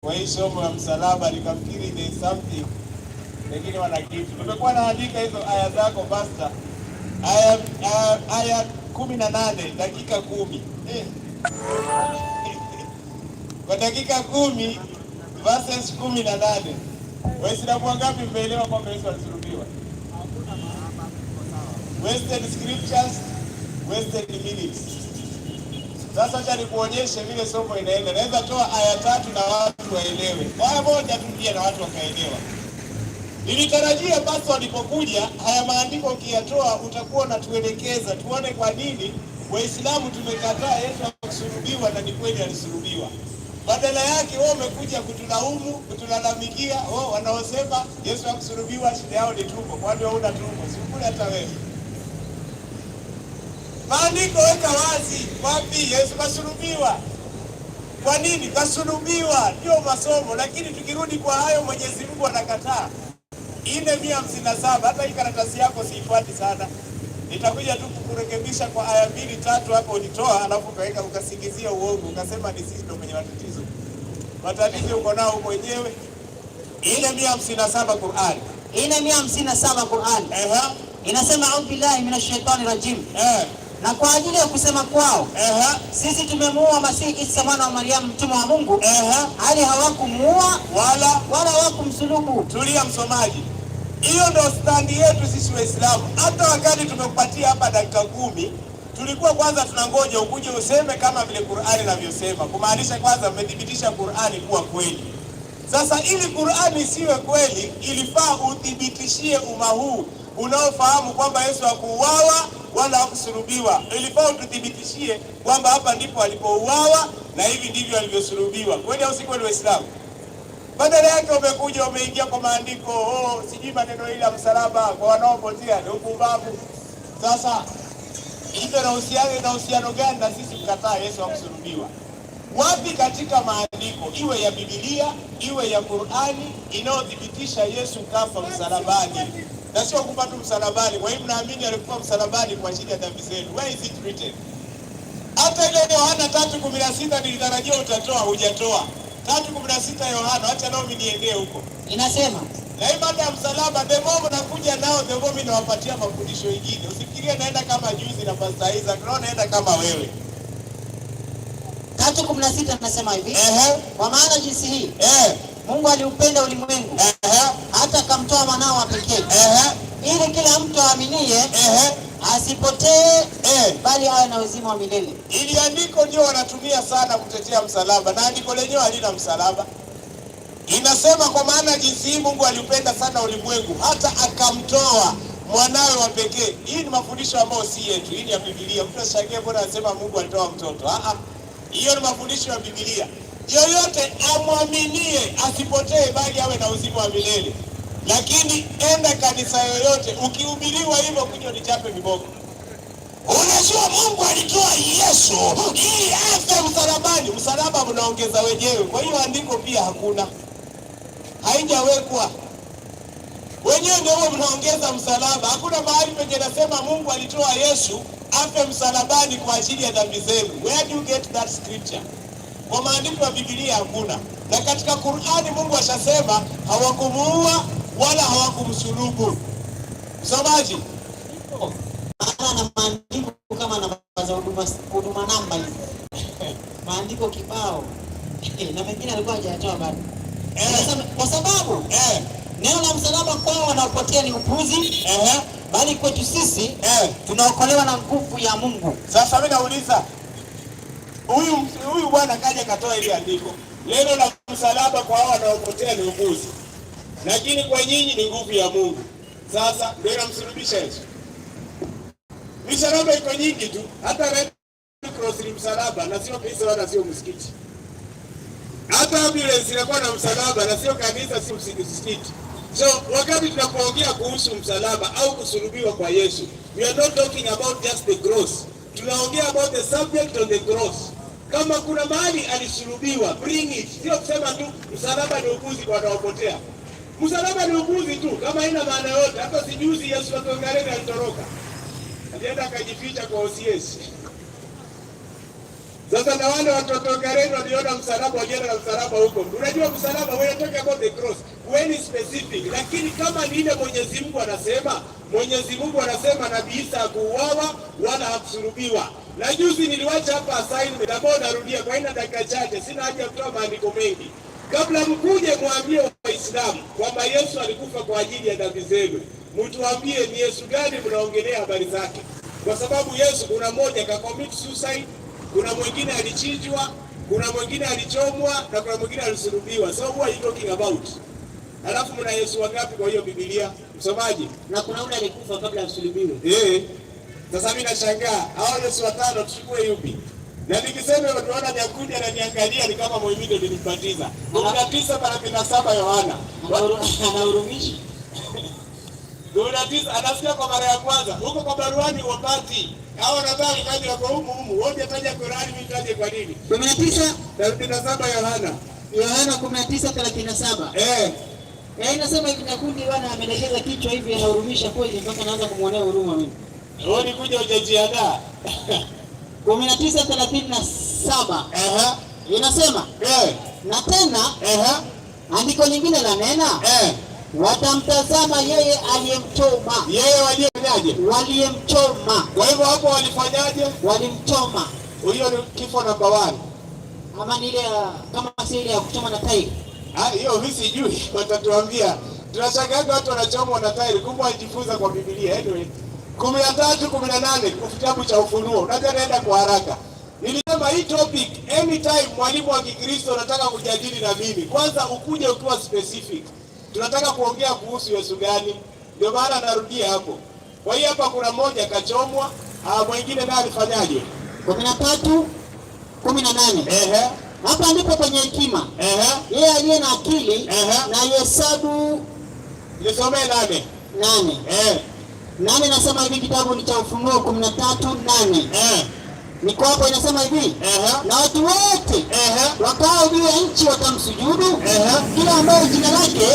Kwa hiyo somo la msalaba nikafikiri there is something, lakini wana kitu. Tumekuwa naandika hizo aya zako pastor. Aya 18 dakika 10. Kwa dakika 10 verses 18. Waislamu wangapi mmeelewa kwamba Yesu alisulubiwa? Wasted scriptures, wasted minutes. Sasa acha nikuonyeshe vile somo inaenda. Naweza toa aya 3 na watu waelewe. Aya moja tu pia na watu wakaelewa. Nilitarajia basi walipokuja haya maandiko ukiyatoa utakuwa unatuelekeza tuone kwa nini Waislamu tumekataa Yesu kusulubiwa na ni kweli alisulubiwa. Badala yake wao wamekuja kutulaumu, kutulalamikia, wanaosema Yesu hakusulubiwa shida yao ni tumbo. Kwani wewe una tumbo? Sikule hata wewe. Maandiko weka wazi wapi Yesu kasulubiwa. Kwa nini kasulubiwa? Ndio masomo, lakini tukirudi kwa hayo Mwenyezi Mungu anakataa. Ile 157 hata hii karatasi yako siifuati sana. Nitakuja tu kukurekebisha kwa aya 2-3 hapo ulitoa alafu kaweka ukasingizia uongo ukasema ni sisi ndio mwenye matatizo. Matatizo uko nao mwenyewe. Ile 157 Qur'an. Ile 157 Qur'an. Inasema a'udhu billahi minash shaitani rajim. Na kwa ajili ya kusema kwao sisi tumemuua Masihi Isa mwana wa Maryam mtume wa Mungu hali hawakumuua wala hawakumsulubu. Tulia msomaji. Hiyo ndio standi yetu sisi Waislamu. Hata wakati tumekupatia hapa dakika 10 tulikuwa kwanza tunangoja ukuje useme kama vile Qur'ani inavyosema. Kumaanisha kwanza umedhibitisha Qur'ani kuwa kweli. Sasa ili Qur'ani isiwe kweli ilifaa udhibitishie umma huu unaofahamu kwamba Yesu hakuuawa wala hakusulubiwa. Ilifaa utudhibitishie kwamba hapa ndipo alipouawa na hivi ndivyo alivyosulubiwa. Kweli au si kweli Waislamu? Badala yake umekuja umeingia kwa maandiko, sijui maneno ile ya msalaba kwa wanaopotea ni upumbavu. Sasa hizo na uhusiano gani na sisi kukataa Yesu hakusulubiwa? Wapi katika maandiko iwe ya Biblia iwe ya Qur'ani inayothibitisha Yesu kafa msalabani? Na sio kufa tu msalabani. Kwa hiyo mnaamini alikuwa msalabani kwa ajili ya dhambi zenu. Where is it written? Hata ile Yohana 3:16 nilitarajia utatoa, hujatoa. 3:16 Yohana, acha nao mniendee huko. Inasema, na hii mada ya msalaba the moment nakuja nao the moment nawapatia mafundisho mengine. Usifikirie naenda kama juzi na Pastor Isaac, no naenda kama wewe. 3:16 tunasema hivi. Kwa maana jinsi hii Mungu aliupenda ulimwengu hata akamtoa mwanao wa pekee ili kila mtu aaminiye asipotee bali awe na uzima wa milele. Ili andiko ndio wanatumia sana kutetea msalaba, na andiko lenyewe halina msalaba. Inasema kwa maana jinsi hii Mungu aliupenda sana ulimwengu hata akamtoa mwanawe wa pekee. Hii ni mafundisho ambayo si yetu, hii ni ya Biblia. Mtu ashangae mbona anasema Mungu alitoa mtoto. Hiyo ni mafundisho ya Biblia. Yoyote amwaminie asipotee bali awe na uzima wa milele. Lakini enda kanisa yoyote ukihubiriwa hivyo kuja nichape viboko. Unajua Mungu alitoa Yesu ili afe msalabani. Msalaba mnaongeza wenyewe. Kwa hiyo andiko pia hakuna. Haijawekwa. Wenyewe ndio mnaongeza msalaba. Hakuna mahali penye nasema Mungu alitoa Yesu afe msalabani kwa ajili ya dhambi zenu. Where do you get that scripture? Kwa maandiko ya Biblia hakuna. Na katika Qur'ani Mungu ashasema hawakumuua wala hawakumsulubu. Msomaji? Na maandiko kama namba za huduma namba hizi. Maandiko kibao. Na mengine alikuwa hajatoa bado. Kwa sababu neno la msalaba kwao wanaopotea ni upuzi. Bali kwetu sisi tunaokolewa na nguvu ya Mungu. Sasa mimi nauliza huyu bwana kaja katoa ile andiko. Neno la msalaba kwa hao wanaopotea ni upuzi. Lakini kwa nyinyi ni nguvu ya Mungu. Sasa ndio namsulubisha Yesu. Misalaba iko nyingi tu. Hata Red Cross ni msalaba na sio kanisa wala sio msikiti. Hata ambulance inakuwa na msalaba na sio kanisa sio msikiti. So wakati tunapoongea kuhusu msalaba au kusulubiwa kwa Yesu, we are not talking about just the cross. Tunaongea about the subject on the cross. Kama kuna mahali alisulubiwa, bring it. Sio kusema tu msalaba ni upuzi kwa wanaopotea. Msalaba ni upuzi tu kama haina maana yote. Hata sijuzi Yesu atoangalia alitoroka. Alienda akajificha kwa OCS. Sasa na wale watoto Gareni waliona msalaba, walienda na msalaba huko. Unajua msalaba, wewe talk about the cross, when specific. Lakini kama ni ile Mwenyezi Mungu anasema, Mwenyezi Mungu anasema Nabii Isa hakuuawa wala hakusulubiwa. Na juzi niliwacha hapa assignment ambayo narudia kwa ina dakika chache, sina haja ya kutoa maandiko mengi. Kabla mkuje mwambie Waislamu kwamba Yesu alikufa kwa ajili ya dhambi zenu, mtuambie ni Yesu gani mnaongelea habari zake. Kwa sababu Yesu kuna mmoja ka commit suicide, kuna mwingine alichinjwa, kuna mwingine alichomwa na kuna mwingine alisulubiwa. So what are you talking about? Alafu mna Yesu wangapi kwa hiyo Biblia? Msomaji. Na kuna yule alikufa kabla asulubiwe. Sasa mimi nashangaa, hao Yesu watano tuchukue yupi? Na nikisema tunaona Nyakundi ananiangalia ni kama Muhimidi nilipatiza. 19:37 Yohana. Anahurumishi. 19 anasikia kwa mara ya kwanza. Huko kwa baruani wapati. Hao nadhani kaji wako humu. Wote taja Qur'ani, mimi taje kwa nini? 19:37 Yohana. Yohana 19:37. Inasema hivi, Nyakundi bwana amelegeza kichwa hivi, anahurumisha kweli mpaka naanza kumuonea huruma mimi. Wewe ni kuja hujajiandaa. 19:37. Inasema na tena andiko lingine la nena watamtazama yeye aliyemchoma. Yeye walifanyaje? Waliyemchoma. Kwa hivyo hapo walifanyaje? Walimchoma. Hiyo ni kifo namba 1. Ama ni ile kama si ile ya kuchoma na tairi. Hiyo mimi sijui, watatuambia. Tunashangaa watu wanachomwa na tairi, kumbe wanajifunza kwa Biblia. Anyway, 13:18 kitabu cha Ufunuo. Unajua naenda kwa haraka. Nilisema hii topic anytime mwalimu wa Kikristo anataka kujadili na mimi, kwanza ukuje ukiwa specific. Tunataka kuongea kuhusu Yesu gani? Ndio maana narudia hapo. Kwa hiyo hapa kuna mmoja kachomwa, mwingine naye alifanyaje? 13:18. Hapa ndipo kwenye hekima. Yeye aliye na akili na hesabu. Nisomee 8. 8 nasema hivi, kitabu ni cha Ufunuo 13:8. Niko hapo, inasema hivi na watu wote wakao juu ya nchi watamsujudu kila ambaye jina lake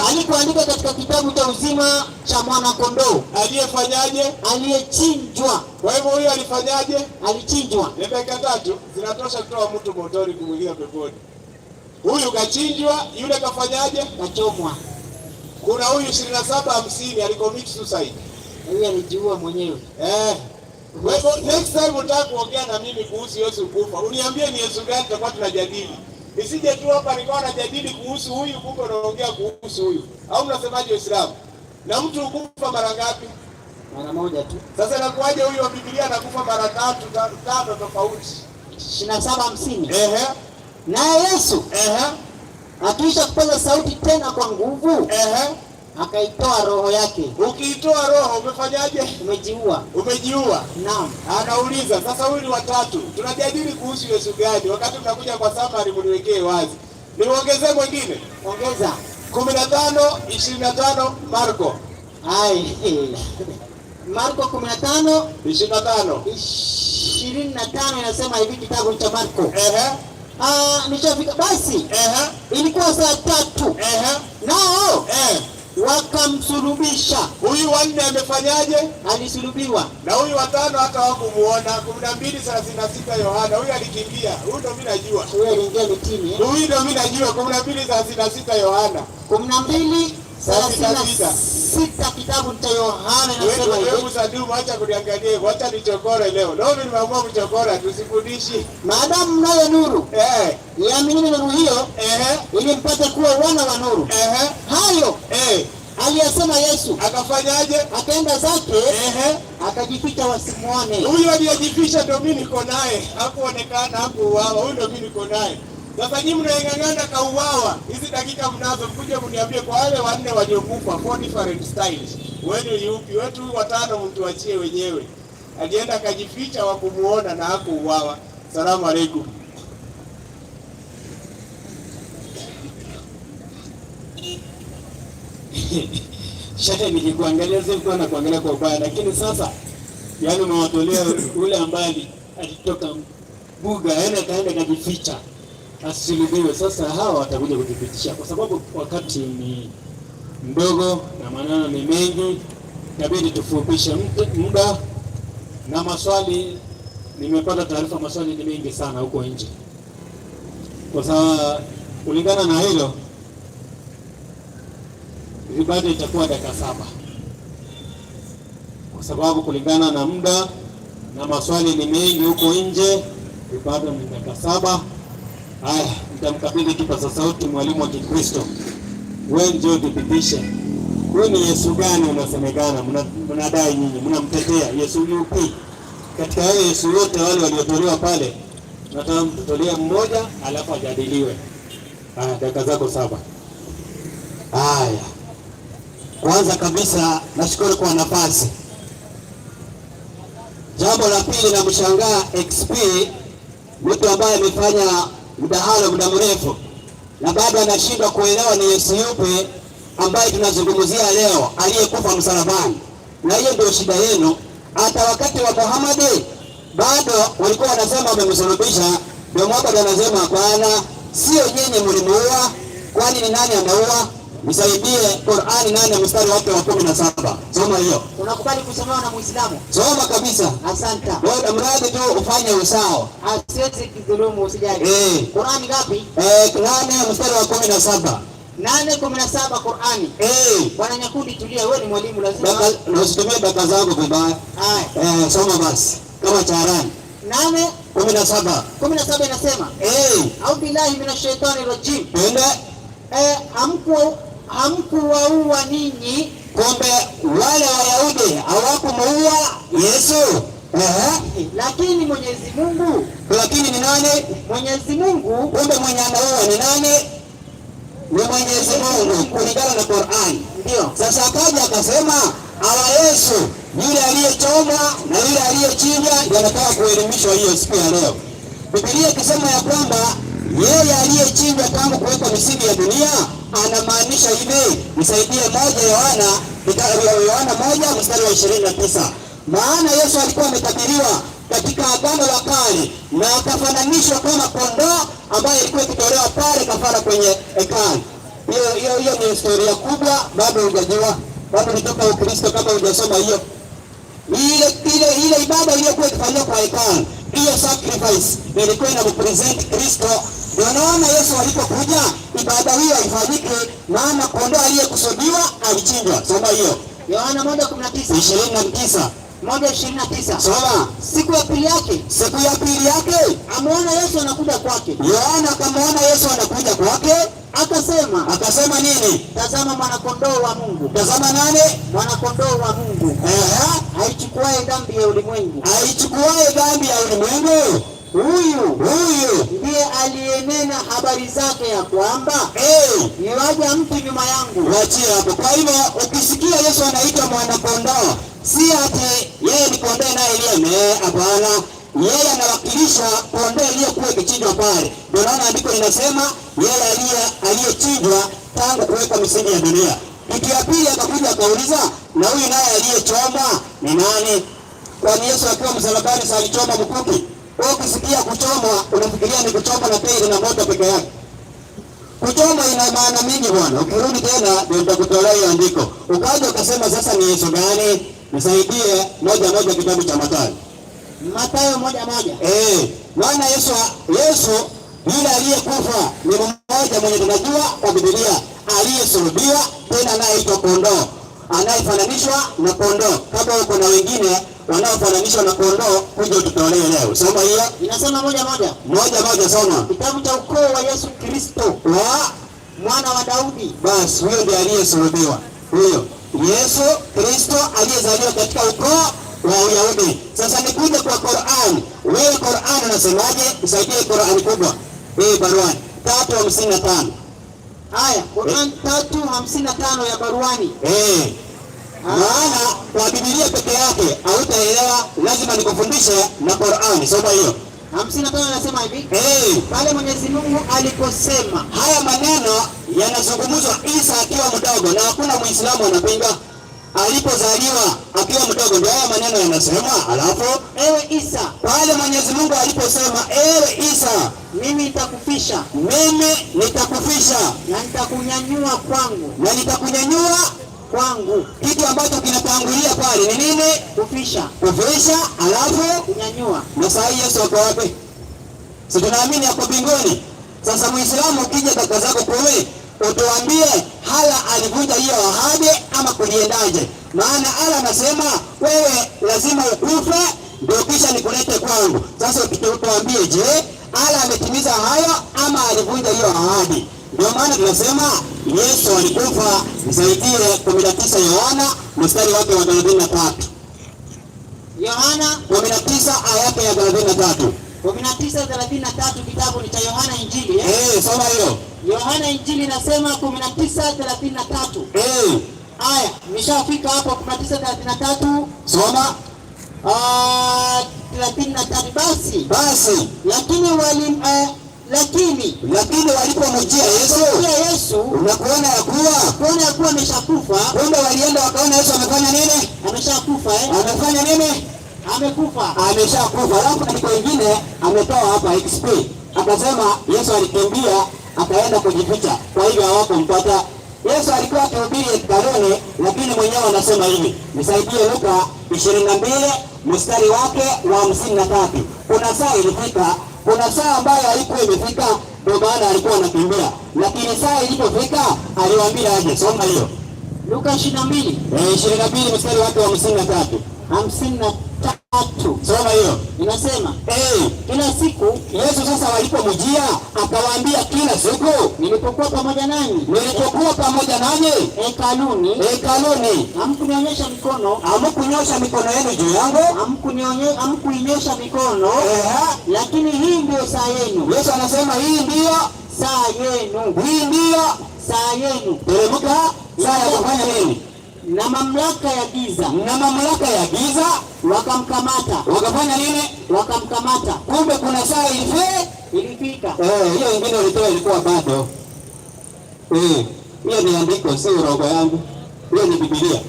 alikuandika katika kitabu cha uzima cha mwana kondoo aliyefanyaje? Aliyechinjwa. Kwa hivyo huyo alifanyaje? Alichinjwa. Ni dakika 3 zinatosha kutoa mtu motoni kumwingia peponi. Huyu kachinjwa, yule kafanyaje? Kachomwa. Kuna huyu 27:50 alicommit suicide. Yeye alijiua mwenyewe. Kwa hivyo next time utaka kuongea na mimi kuhusu Yesu kufa, uniambie ni Yesu gani tutakuwa tunajadili. Nisije tu hapa nikawa najadili kuhusu huyu kumbe naongea kuhusu huyu. Au mnasemaje Waislamu? Na mtu ukufa mara ngapi? Mara moja tu. Sasa inakuwaje huyu wa Biblia anakufa mara 3 tofauti? 27:50. Naye Yesu akiisha kupaza sauti tena kwa nguvu akaitoa roho yake. Ukiitoa roho umefanyaje? Umejiua. Umejiua. Naam. Anauliza sasa, huyu ni watatu. Tunajadili kuhusu Yesu gani? Wakati tunakuja kwa summary mniwekee wazi. Niongezee mwingine. Ongeza. 15:25 Marko. Marko 15:25 inasema hivi, kitabu cha Marko. Nishafika basi. Ilikuwa saa 3. Nao wakamsulubisha. Huyu wanne amefanyaje? Alisulubiwa. Na huyu watano hata hawakumuona. 12:36 Yohana. Huyu alikimbia. Huyu ndo mimi najua. Huyu aliingia mitini. Huyu ndo mimi najua. 12:36 Yohana. 12:36 kitabu cha Yohana inasema hivi. Wewe Sadumu, acha kuniangalia. Wacha nichokore leo. Leo nimeamua kuchokora, tusifundishi. Maadamu mnayo nuru. Yaamini nuru hiyo ili mpate kuwa wana wa nuru. Hayo aliyasema Yesu. Akafanyaje? Akaenda zake akajificha wasimuone. Huyu aliyejificha ndio mimi niko naye. Hakuonekana, hakuuawa. Huyu ndio mimi niko naye. Sasa nyinyi mnaingangana kauawa. Hizi dakika mnazo kuja mniambie kwa wale wanne waliokufa 4 different styles. Wewe ni yupi? Wetu watano mtuachie wenyewe. Alienda akajificha wa kumuona na hakuuawa. Salamu alaykum. Shaka nilikuangalia sasa na kuangalia kwa ubaya, lakini sasa yani umewatolea ule ambaye alitoka mbuga kaenda kajificha asulubiwe. Sasa hawa watakuja kuthibitisha, kwa sababu wakati ni mdogo na maneno ni mengi, inabidi tufupishe muda na maswali nimepata taarifa maswali ni mengi sana huko nje. Kwa sababu kulingana na hilo ibada itakuwa dakika 7. Kwa sababu kulingana na muda na maswali ni mengi huko nje, ibada ni dakika 7. Haya, nitamkabidhi kipaza sauti mwalimu wa Kikristo. Wewe ndio dhibitishe. Wewe ni Yesu gani unasemekana? Mnadai nyinyi, mnamtetea Yesu yupi? Katika wale Yesu wote wale waliotolewa pale, nataka mtutolee mmoja alafu ajadiliwe. Haya, dakika zako 7. Haya. Kwanza kabisa nashukuru kwa nafasi. Jambo la pili, na mshangaa XP, mtu ambaye amefanya mdahalo muda mrefu na bado anashindwa kuelewa ni Yesu yupi ambaye tunazungumzia leo, aliyekufa msalabani. Na hiyo ndio shida yenu. Hata wakati wa Muhammad bado walikuwa wanasema wamemsulubisha, ndio Muhammad anasema hapana, sio nyinyi mlimuua, kwani ni nani ameua? Nisaidie Qur'ani 8 mstari wake wa 17. Soma hiyo. Unakubali kusomewa na Muislamu? Soma kabisa. Asante. Wewe mradi tu ufanye usawa. Asiwezi kidhulumu, usijali. Qur'ani ngapi? 8 mstari wa 17. 8:17 Qur'ani. Bwana Nyakundi tulia, wewe ni mwalimu lazima. Na usitumie dakika zangu vibaya. Haya. Soma basi. Kama charani. 8:17. 17 inasema, au billahi minash shaitani rajim. Twende. Hamkuwaua ninyi. Kumbe wale Wayahudi hawakumuua Yesu. Lakini Mwenyezi Mungu. Lakini ni nani? Mwenyezi Mungu. Kumbe mwenye anaua ni nani? Ni Mwenyezi Mungu kulingana na Qur'an. Ndio. Sasa akaja akasema ala Yesu yule aliyechomwa na yule aliyechinja yanataka kuelimishwa hiyo siku ya leo. Biblia ikisema ya kwamba yeye aliyechinjwa tangu kuweka misingi ya dunia, anamaanisha hivi. Nisaidie Yohana 1 mstari wa 29. Maana Yesu alikuwa ametabiriwa katika Agano la Kale na akafananishwa kama kondoo ambaye ilikuwa ikitolewa pale kafara kwenye hekalu. Hiyo ni historia kubwa, bado hujajua, bado nitoka Ukristo kama hujasoma hiyo. Ile ibada iliyokuwa ikifanywa kwa hekalu, hiyo sacrifice ilikuwa ina represent Kristo. Unaona Yesu alipokuja ibada hiyo haifanyike, maana kondoo aliyekusudiwa alichinjwa. Soma hiyo. Yohana 1:29. 1:29. Soma. Siku ya pili yake ameona Yesu anakuja kwake. Yohana akamwona Yesu anakuja kwake, akasema nini? Tazama mwana kondoo wa Mungu. Tazama nani? Mwana kondoo wa Mungu. Aichukuaye dhambi ya ulimwengu. Huyu ndiye aliyenena habari zake ya kwamba niwaja mtu nyuma yangu. Wachia hapo. Kwa hivyo ukisikia Yesu anaitwa mwana kondoo, si ati yeye ni kondoo naye aliye, hapana. Yeye anawakilisha kondoo aliyekuwa ikichinjwa pale. Ndio naona andiko linasema yeye aliyechinjwa tangu kuweka misingi ya dunia. Kitu ya pili akakuja akauliza, na huyu naye aliyechomwa ni nani? Kwani Yesu akiwa msalabani alichoma mkuki? Wewe ukisikia kuchomwa unafikiria ni kuchoma na pili na moto peke yake. Kuchoma ina maana mingi bwana. Ukirudi tena ndio nitakutolea hiyo andiko. Ukaja ukasema sasa ni Yesu gani? Nisaidie moja kitabu cha Mathayo. Mathayo 1:1. Maana Yesu yule aliyekufa ni mmoja mwenye tunajua kwa Biblia, aliyesulubiwa tena anayeitwa kondoo, anayefananishwa na kondoo. Kama uko na wengine wanaofananishwa na kondoo, kuja ututolee leo. Soma hiyo. Inasema 1:1. Soma. Kitabu cha ukoo wa Yesu Kristo, mwana wa Daudi. Basi huyo ndiye aliyesulubiwa. Huyo Yesu Kristo aliyezaliwa katika ukoo wa Uyahudi. Sasa nikuja kwa Qur'an. Wewe Qur'an unasemaje? Nisaidie Qur'an kubwa. Baruani 3:55. Haya, Qur'an 3:55 ya Baruani. Maana kwa Biblia peke yake hautaelewa, lazima nikufundishe na Qur'an. Soma hiyo. 55 anasema hivi. Pale Mwenyezi Mungu aliposema. Haya maneno yanazungumzwa Isa akiwa mdogo na hakuna Muislamu anapinga. Alipozaliwa akiwa mdogo ndio haya maneno yanasema. Alafu ewe Isa, pale Mwenyezi Mungu aliposema ewe Isa, mimi nitakufisha na nitakunyanyua kwangu. kwangu. Kitu ambacho kinatangulia pale ni nini? Kufisha, Kufisha, alafu kunyanyua. na saa hii Yesu ako wapi? Si tunaamini hapo mbinguni. Sasa Muislamu ukija kaka zako kule, utuambie hala alivunja hiyo ahadi ama kuliendaje? Maana ala anasema wewe lazima ukufe ndio kisha nikulete kwangu. Sasa tuambie, je, ala ametimiza hayo ama alivunja hiyo ahadi? Ndio maana tunasema Yesu alikufa. Msaidie 19 Yohana mstari wake wa 33. Yohana 19 aya yake ya 33. 19:33, kitabu ni cha Yohana Injili. Soma hiyo. Yohana Injili nasema 19:33. Aya, nimeshafika hapo 19:33. Soma. 33 basi. Lakini walipomjia Yesu na kuona ya kuwa ameshakufa. Kumbe walienda wakaona Yesu amefanya nini? Ameshakufa Amefanya nini? Amekufa. Ameshakufa. Alafu katika wengine ametoa hapa XP. Akasema Yesu alikimbia akaenda kujificha. Kwa hivyo hawakumpata. Yesu alikuwa akihubiri hekaluni, lakini mwenyewe anasema hivi. Nisaidie Luka 22 mstari wake wa 53. Kuna saa ilifika, kuna saa ambayo haikuwa imefika, ndio maana alikuwa anakimbia. Lakini saa ilipofika aliwaambia aje. Soma hiyo. Luka 22. 22 mstari wake wa 53. 53. Soma hiyo. Inasema, kila siku Yesu sasa walipomjia akawaambia, kila siku nilipokuwa pamoja nanyi hekaluni, hamkunionyesha mikono, hamkunyosha mikono yenu juu yangu, hamkuinyosha mikono, lakini hii ndio saa yenu. Yesu anasema hii ndio saa yenu. Hii ndio saa yenu. Teremka saa ya kufanya nini? Na mamlaka ya giza wakamkamata. Wakafanya nini? Wakamkamata. Kumbe kuna saa ilifika. Hiyo ingine ulitoa ilikuwa bado. Hiyo ni andiko, si roho yangu. Hiyo ni Biblia.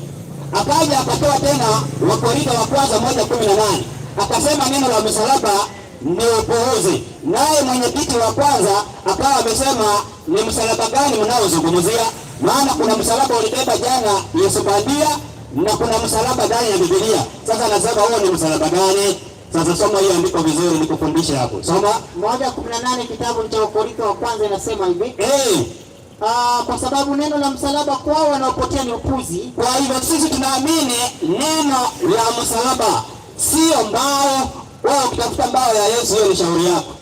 Akaja akatoa tena Wakorintho wa kwanza 1:18. Akasema neno la msalaba ni upuuzi. Naye mwenyekiti wa kwanza akawa amesema, ni msalaba gani mnaozungumzia? Maana kuna msalaba ulibeba jana Yesu bandia na kuna msalaba ndani ya Biblia. Sasa nasema huo ni msalaba gani? Sasa soma hiyo andiko vizuri nikufundishe hapo. Soma 1:18 kitabu cha Wakorintho wa kwanza inasema hivi. Kwa sababu neno la msalaba kwao wanaopotea ni upuzi. Kwa hivyo sisi tunaamini neno la msalaba sio mbao. Wao ukitafuta mbao ya Yesu hiyo ni shauri yako.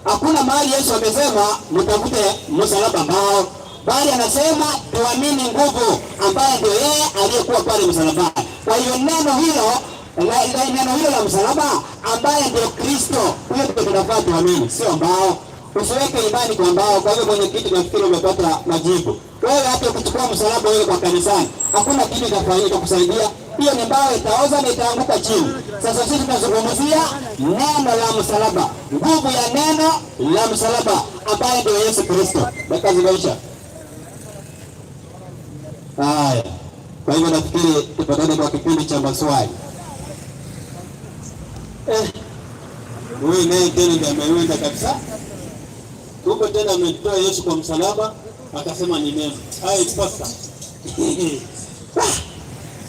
Hakuna mahali Yesu amesema mtafute msalaba mbao, bali anasema tuamini nguvu ambaye ndio yeye aliyekuwa pale msalabani. Kwa hiyo neno hilo la msalaba ambaye ndio Kristo, huyo ndio tunafaa tuamini, sio mbao. Usiweke imani kwa mbao. Kwa hiyo mwenye kitu nafikiri umepata majibu. Wewe hata ukichukua msalaba wewe kwa kanisani, hakuna kitu kitafanyika kusaidia. Hiyo ni mbao, itaoza na itaanguka chini. Sasa sisi tunazungumzia neno la msalaba, nguvu ya neno la msalaba ambaye ndio Yesu Kristo. Dakika zimeisha. Haya. Kwa hivyo nafikiri tupatane kwa kipindi cha maswali. Wewe naye tena ndiye ameenda kabisa. Huko tena ametoa Yesu kwa msalaba, akasema ni neno. Haya ipasa.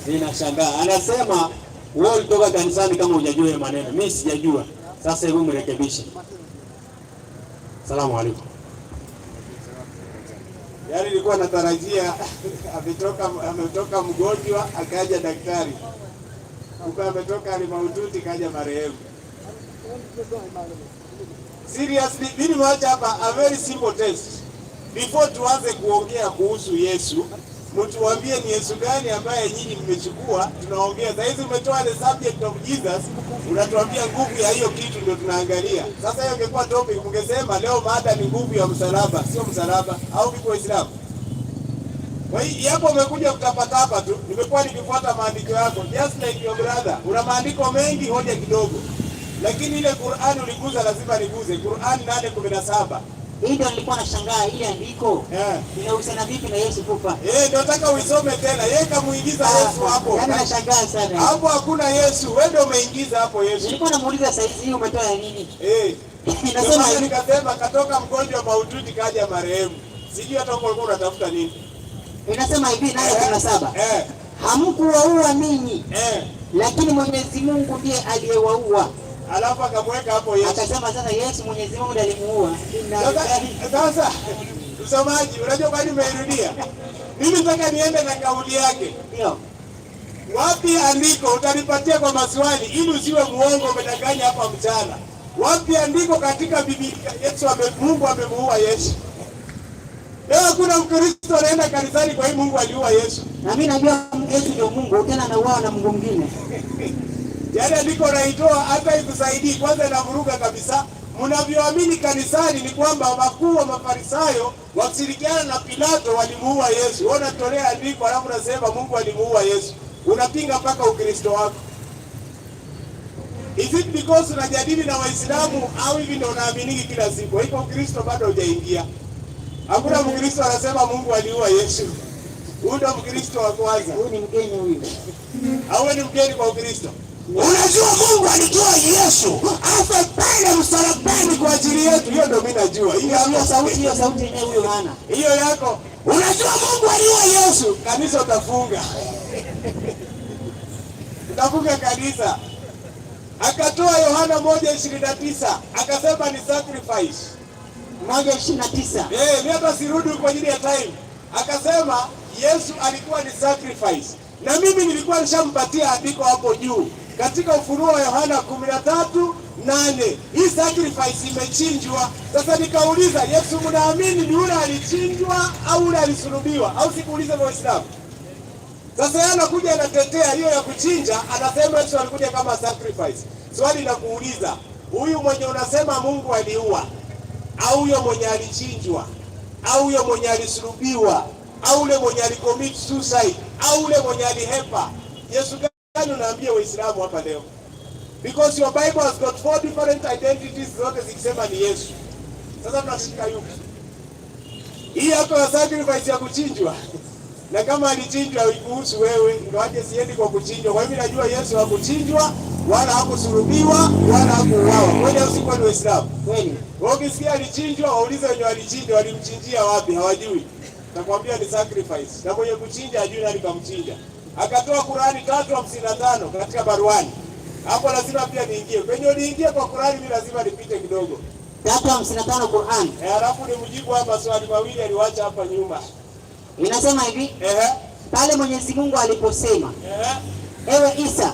Ninashangaa. Anasema wewe ulitoka kanisani kama hujajua hiyo maneno. Mimi sijajua. Sasa hebu mrekebishe. Asalamu alaykum. Yaani nilikuwa natarajia ametoka mgonjwa akaja daktari. Huko ametoka alimaututi kaja marehemu. Seriously, mimi nimeacha hapa a very simple test. Before tuanze kuongea kuhusu Yesu, mtuambie ni Yesu gani ambaye nyinyi mmechukua tunaongea. Sasa hizi umetoa the subject of Jesus, unatuambia nguvu ya hiyo kitu ndio tunaangalia. Sasa hiyo ingekuwa topic, ungesema leo mada ni nguvu ya msalaba, sio msalaba au vipi Waislamu? Kwa hiyo hapo umekuja kutapatapa tu. Nimekuwa nikifuata maandiko yako just like your brother. Una maandiko mengi, hoja kidogo. Lakini ile Qur'ani uliguza, lazima niguze. Qur'ani 8:17. Hii ndio nilikuwa nashangaa, ile andiko inahusiana vipi na Yesu kufa? Ndio nataka uisome tena. Yeye kamuingiza Yesu hapo. Yaani nashangaa sana. Hapo hakuna Yesu. Wewe ndio umeingiza hapo Yesu. Nilikuwa namuuliza saizi hii umetoa nini? Nasema nikasema katoka mgonjwa mahututi kaja marehemu. Sijui hata uko unatafuta nini. Inasema hivi 8:17. Hamkuwaua ninyi. Lakini Mwenyezi Mungu ndiye aliyewaua. Alafu akamweka hapo Yesu. Akasema sasa Yesu Mwenyezi Mungu ndiye alimuua. Sasa msomaji, unajua kwa nini nimeirudia? Mimi nataka niende na kauli yake. Ndio. Wapi andiko utanipatia kwa maswali ili usiwe muongo umedanganya hapa mchana. Wapi andiko katika Biblia Yesu Mungu amemuua Yesu? Leo hakuna Mkristo anaenda kanisani kwa hii Mungu aliua Yesu. Na mimi najua Yesu ndio Mungu, tena anauawa na Mungu mwingine. Yaani andiko naitoa hata ikusaidii, kwanza inavuruga kabisa. Mnavyoamini kanisani ni kwamba wakuu wa Mafarisayo wakishirikiana na Pilato walimuua Yesu. Wewe unatolea andiko alafu unasema Mungu alimuua Yesu. Unapinga mpaka Ukristo wako. Is it because unajadili na Waislamu au hivi ndio unaamini kila siku? Hiyo Ukristo bado hujaingia. Hakuna Mkristo anasema Mungu aliua Yesu. Huyu ndio Mkristo wa kwanza. Huyu ni mgeni huyu. Au ni mgeni kwa Ukristo? Unajua Mungu alitoa Yesu afa pale msalabani kwa ajili yetu. Hiyo ndio mimi najua. Hiyo sauti yenyewe huyo hana. Hiyo yako. Unajua Mungu aliua Yesu. Kanisa utafunga. Utafunga kanisa. Akatoa Yohana 1:29 akasema ni sacrifice. 1:29. Mimi hata sirudi kwa ajili ya time. Akasema Yesu alikuwa ni sacrifice. Na mimi nilikuwa nishampatia andiko hapo juu. Katika Ufunuo wa Yohana 13:8. Hii sacrifice imechinjwa. Sasa nikauliza, Yesu mnaamini ni yule alichinjwa au yule alisulubiwa? Au sikuuliza kwa Waislamu? Sasa yeye anakuja anatetea hiyo ya kuchinja, anasema Yesu alikuja kama sacrifice. Swali la kuuliza, huyu mwenye unasema Mungu aliua, au huyo mwenye alichinjwa, au huyo mwenye alisulubiwa, au ule mwenye alicommit suicide, au ule mwenye alihepa, Yesu gani unaambia Waislamu hapa leo? Because your Bible has got 4 different identities, zote zikisema ni Yesu. Sasa tunashika yupi? Hii hapa ya sacrifice ya kuchinjwa. Na kama alichinjwa haikuhusu wewe, ndio aje siendi kwa kuchinjwa. Kwa hivyo najua Yesu hakuchinjwa, wala hakusulubiwa, wala hakuuawa. Kwani usikuwa ni Waislamu? Kweli. Wewe ukisikia alichinjwa, waulize wenye walichinjwa, walimchinjia wapi? Hawajui. Nakwambia ni sacrifice. Na mwenye kuchinja hajui nani kamchinja. Akatoa Qur'ani 3:55 katika baruani. Hapo lazima pia niingie. Kwenye niingie kwa Qur'ani mimi lazima nipite kidogo. 3:55 Qur'an. Alafu nimjibu hapa swali mawili aliwacha hapa nyuma. Inasema hivi, pale Mwenyezi Mungu aliposema, ewe Isa,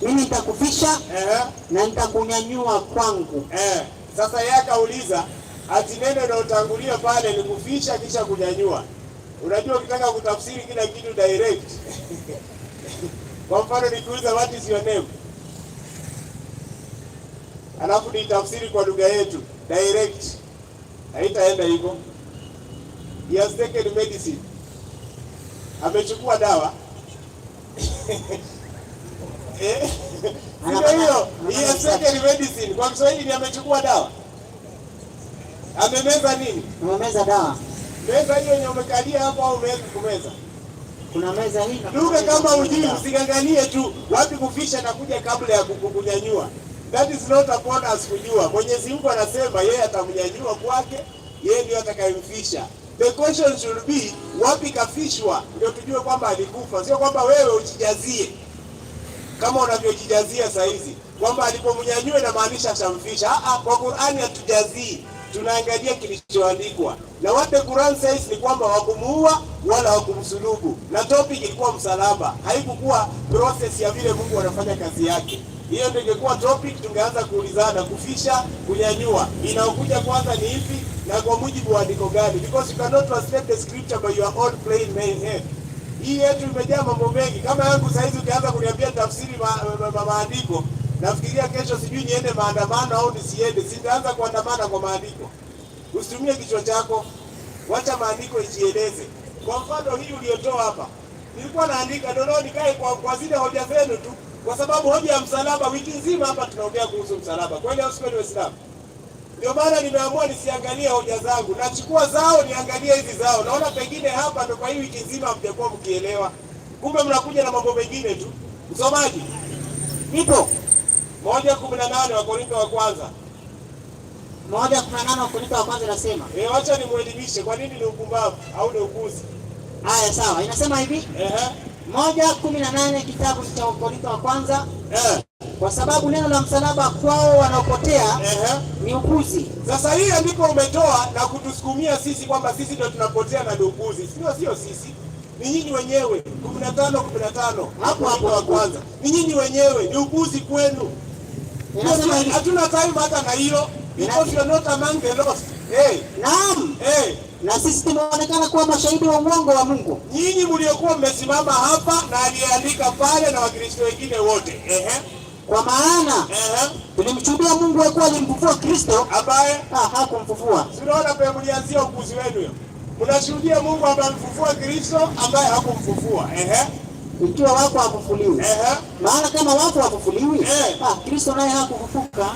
mimi nitakufisha na nitakunyanyua kwangu. Sasa yeye akauliza, ati neno linalotangulia pale ni kufisha kisha kunyanyua. Unajua ukitaka kutafsiri kila kitu direct. Kwa mfano nikiuliza what is your name? Alafu ni tafsiri kwa lugha yetu direct. Haitaenda hivyo. He has taken medicine. Amechukua dawa. Hiyo. He has taken medicine. Kwa Kiswahili ni amechukua dawa. Amemeza nini? Amemeza dawa. Meza hiyo yenye umekalia hapo au umeweza kumeza? Kuna meza hii. Lugha kama ujui, usinganganie tu. Wapi kufisha na kuja kabla ya kukunyanyua. That is not upon us kujua. Mwenyezi Mungu anasema yeye atamnyanyua kwake, yeye ndiye atakayemfisha. The question should be, wapi kafishwa ndio tujue kwamba alikufa, sio kwamba wewe ujijazie kama unavyojijazia saa hizi kwamba alipomnyanyua inamaanisha atamfisha. Kwa Qur'ani hatujazii, tunaangalia kilichoandikwa. Na what the Quran says ni kwamba wakumuua wala wakumsulubu. Na topic ilikuwa msalaba, haikukuwa process ya vile Mungu anafanya kazi yake. Hiyo ndio ingekuwa topic, tungeanza kuulizana kufisha, kunyanyua. Inaokuja kwanza ni ipi na kwa mujibu wa andiko gani? Because you cannot translate the scripture by your own plain head. Hii yetu imejaa mambo mengi. Kama yangu saa hizi ukianza kuniambia tafsiri maandiko, nafikiria kesho sijui niende maandamano au nisiende. Sitaanza kuandamana kwa maandiko. Usitumie kichwa chako. Wacha maandiko ijieleze. Kwa mfano hii uliotoa hapa. Nilikuwa naandika ndio nikae kwa zile hoja zenu tu. Kwa sababu hoja ya msalaba wiki nzima hapa tunaongea kuhusu msalaba. Kwani au sio Waislamu? Ndio maana nimeamua nisiangalie hoja zangu. Nachukua zao niangalie hizi zao. Naona pengine hapa ndio kwa hii wiki nzima mtakuwa mkielewa. Kumbe mnakuja na mambo mengine tu. Msomaji. Nipo. 1:18 wa Korintho wa kwanza. 1:18 wa Korintho wa kwanza nasema. Wacha nimuelimishe kwa nini ni upumbavu au ni upuzi. Haya, sawa. Inasema hivi. 1:18 kitabu cha Wakorintho wa kwanza. Kwa sababu neno la msalaba kwao wanaopotea ni upuzi. Sasa hii andiko umetoa na kutusukumia sisi kwamba sisi ndio tunapotea na ndio upuzi. Sio sisi. Ni nyinyi wenyewe. 15 hapo wa kwanza. Ni nyinyi wenyewe, ni upuzi kwenu. Hatuna time hata na hilo. Because you are not among the lost. Naam. Na sisi tumeonekana kuwa mashahidi wa uongo wa Mungu. Nyinyi mliokuwa mmesimama hapa na aliyeandika pale na Wakristo wengine wote. Kwa maana tulimshuhudia Mungu ya kuwa alimfufua Kristo ambaye hakumfufua. Unaona pia mlianzia upuzi wenu hiyo. Mnashuhudia Mungu ambaye alimfufua Kristo ambaye hakumfufua. Ikiwa wako hakufufuliwi. Maana kama wako hakufufuliwi, Kristo naye hakufufuka.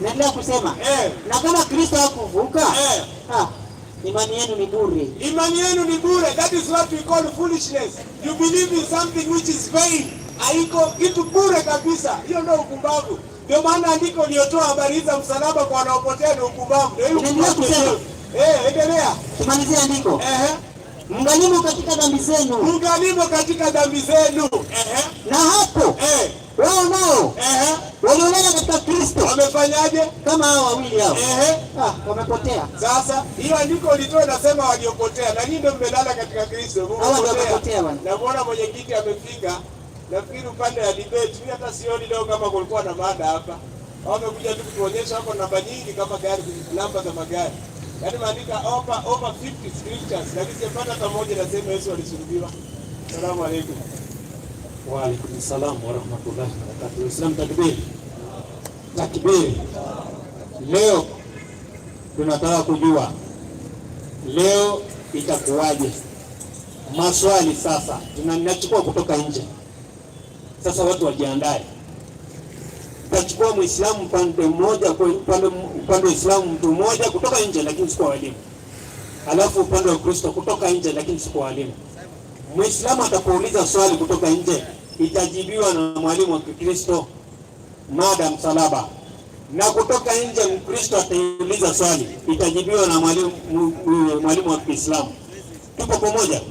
Naendelea kusema. Na kama Kristo hakufufuka, imani yenu ni bure. Imani yenu ni bure. That is what we call foolishness. You believe in something which is vain. Haiko kitu bure kabisa. Hiyo ndio upumbavu. Ndio maana andiko liotoa habari za msalaba kwa wanaopotea ni upumbavu. Endelea kusema. Endelea. Tumalizie andiko. Mngalimo katika dhambi zenu. Mngalimo katika dhambi zenu. Na hapo. Wao nao. Walionana katika Kristo. Wamefanyaje? Kama hao wawili hao. Wamepotea. Sasa hiyo andiko litoa nasema waliopotea. Na nyinyi ndio mmelala katika Kristo. Wamepotea bwana. Na muona mwenyekiti amefika. Nafikiri upande ya debate, mimi hata sioni leo kama kulikuwa na mada hapa. Wamekuja tu kutuonyesha hapo namba nyingi kama gari, namba za magari. Yaani maandika over 50 scriptures, lakini sipata hata moja nasema Yesu alisulubiwa. Asalamu alaykum. Wa alaykum salaam wa rahmatullahi wa barakatuh. Islam takbir. Takbir. Leo tunataka kujua leo itakuwaje? Maswali sasa tunachukua kutoka nje. Sasa watu wajiandae. Tutachukua Muislamu upande mmoja, kwa upande wa Uislamu mtu mmoja kutoka nje, lakini sio walimu. Alafu upande wa Kristo kutoka nje, lakini sio walimu. Muislamu atapouliza swali kutoka nje itajibiwa na mwalimu wa Kikristo, mada msalaba. Na kutoka nje Mkristo atauliza swali itajibiwa na mwalimu wa Kiislamu. Tupo pamoja?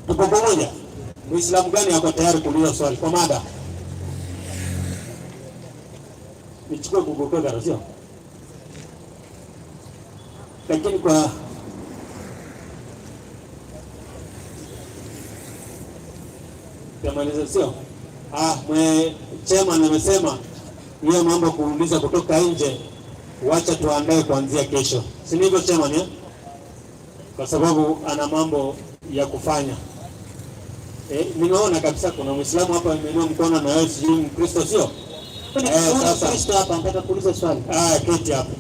Tupo pamoja? Muislamu gani yako tayari kuuliza swali kwa mada? Nichukue kugokoga sio? Lakini kwa jamani sio? Chairman amesema hiyo mambo kuuliza kutoka nje wacha tuandae kuanzia kesho. Si ndivyo chairman? Kwa sababu ana mambo ya kufanya. Ninaona kabisa kuna Muislamu hapa ameinua mkono na wewe si Mkristo sio? Sasa Kristo hapa nataka kuuliza swali. Keti hapo.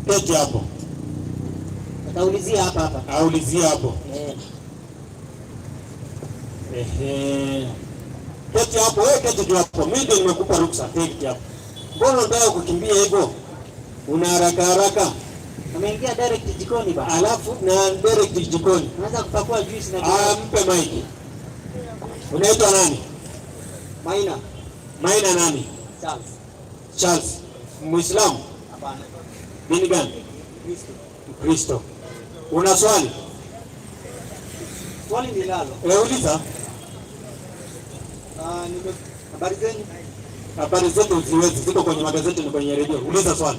Keti hapo. Ataulizia hapa. Aulizia hapo. Keti hapo, wewe keti tu hapo. Mimi ndio nimekupa ruksa, keti hapo. Mbona unataka kukimbia hivyo? Una haraka. Ameingia direct jikoni ba. Alafu na direct jikoni. Anaweza kupakua juice na mpe maiki. Unaitwa nani? Maina nani? Charles. Muislamu? Hapana. Dini gani? Kristo. Una swali? Swali ni lalo. Uliza. Habari zenu? Habari zetu ziko kwenye magazeti na kwenye redio. Uliza swali.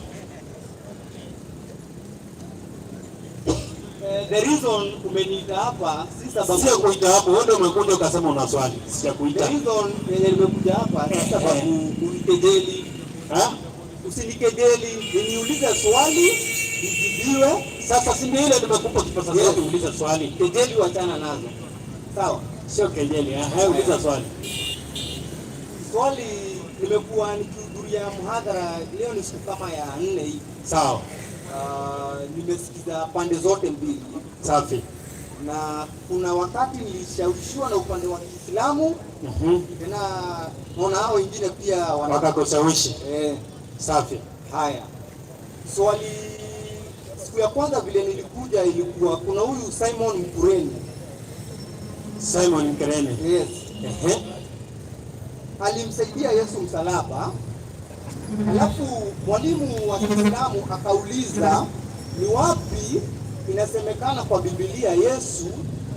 The reason umeniita hapa si sababu sio kuita hapo, wewe ndio umekuja ukasema una swali. Sijakuita. The reason nimekuja hapa si sababu unikejeli. Usinikejeli, niulize swali nijibiwe. Sasa si ndio ile nimekupa kipaza sauti uliza swali. Kejeli wachana nazo. Sawa? Sio kejeli. Uliza swali. Swali nimekuwa nikihudhuria mhadhara leo ni siku kama ya 4 hivi. Sawa. Nimesikiza pande zote mbili. Safi. Na kuna wakati nilishawishiwa na upande wa Kiislamu. Tena naona hao wengine pia wakakushawishi. Safi. Haya. Swali siku ya kwanza vile nilikuja ilikuwa kuna huyu Simon Mkureni. Yes. Alimsaidia Yesu msalaba. Alafu mwalimu wa Kiislamu akauliza ni wapi inasemekana kwa Biblia Yesu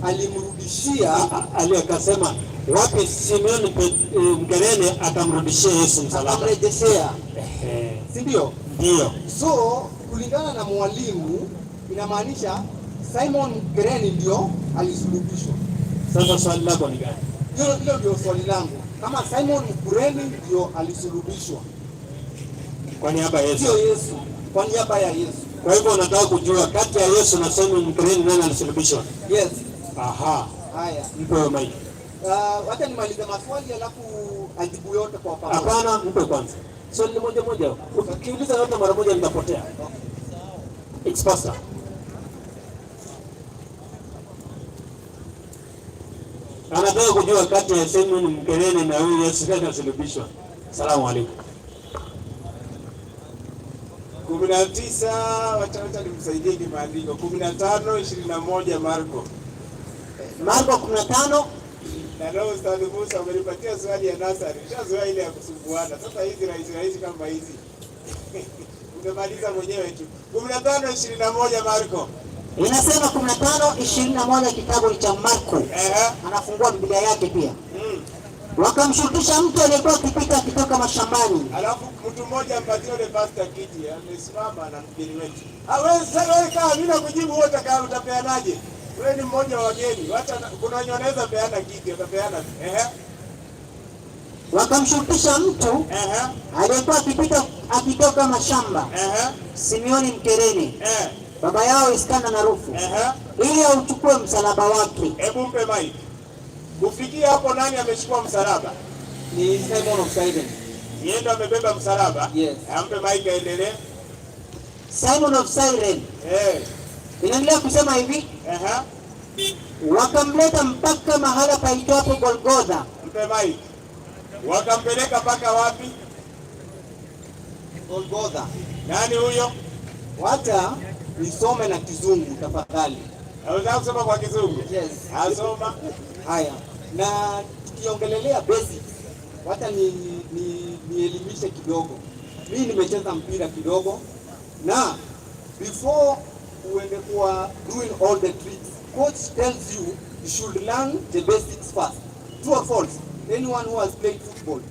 alimrudishia aliyekasema wapi Simeoni Mgerene akamrudishia Yesu msalaba. Akamrejeshea. Si ndio? Ndio. So kulingana na mwalimu inamaanisha Simon Mgerene ndio alisulubishwa. Sasa swali lako ni gani? Hilo ndio swali langu. Kama Simon Mgerene ndio alisulubishwa kwa niaba ya Yesu. Sio Yesu, kwa niaba ya Yesu. Kwa hivyo unataka kujua kati ya Yesu na Simon Mgerene nani alisulubishwa? Yes. Aha. Haya. Mpe mic. Wacha nimalize maswali alafu ajibu yote kwa pamoja. Hapana, mpe kwanza. Swali moja moja. Ukiuliza yote mara moja nitapotea. It's faster. Anataka kujua kati ya Simon Mgerene na huyu Yesu nani alisulubishwa. Asalamu alaykum. 19 wacha nimsaidie kimaandiko. 15:21 Marko. Marko 15. Na leo Ustadh Musa umenipatia swali ya nasari. Nishazoea ile ya kusumbuana. Sasa hizi rahisi kama hizi. Ungemaliza mwenyewe tu. 15:21 Marko. Inasema 15:21 kitabu cha Marko. Anafungua Biblia yake pia. Wakamshurutisha mtu aliyekuwa akipita akitoka mashambani. Alafu mtu mmoja mpatie ile pastor kiti, amesimama na mgeni wetu. Wewe kama mimi nakujibu wote kama utapeanaje? Wewe ni mmoja wa wageni. Wacha kuna wenye wanaweza peana kiti, utapeana. Wakamshurutisha mtu aliyekuwa akipita akitoka mashamba. Simeoni Mgerene. Baba yao Iskanda na Rufu. Ili auchukue msalaba wake. Hebu mpe mic. Kufikia hapo nani amechukua msalaba? Ni Simon of Cyrene. Yeye ndo amebeba msalaba? Yes. Ampe mic aendelee. Simon of Cyrene. Inaendelea kusema hivi. Wakamleta mpaka mahala paitwapo Golgotha. Mpe mic. Wakampeleka mpaka wapi? Golgotha. Nani huyo? Wacha nisome na Kizungu tafadhali. Unataka kusoma kwa Kizungu? Yes. Asoma. Haya. Na tukiongelelea basics, wacha nielimishe kidogo. Mimi nimecheza mpira kidogo na before uende kwa doing all the tricks, coach tells you should learn the basics first. True or false? Anyone who has played football,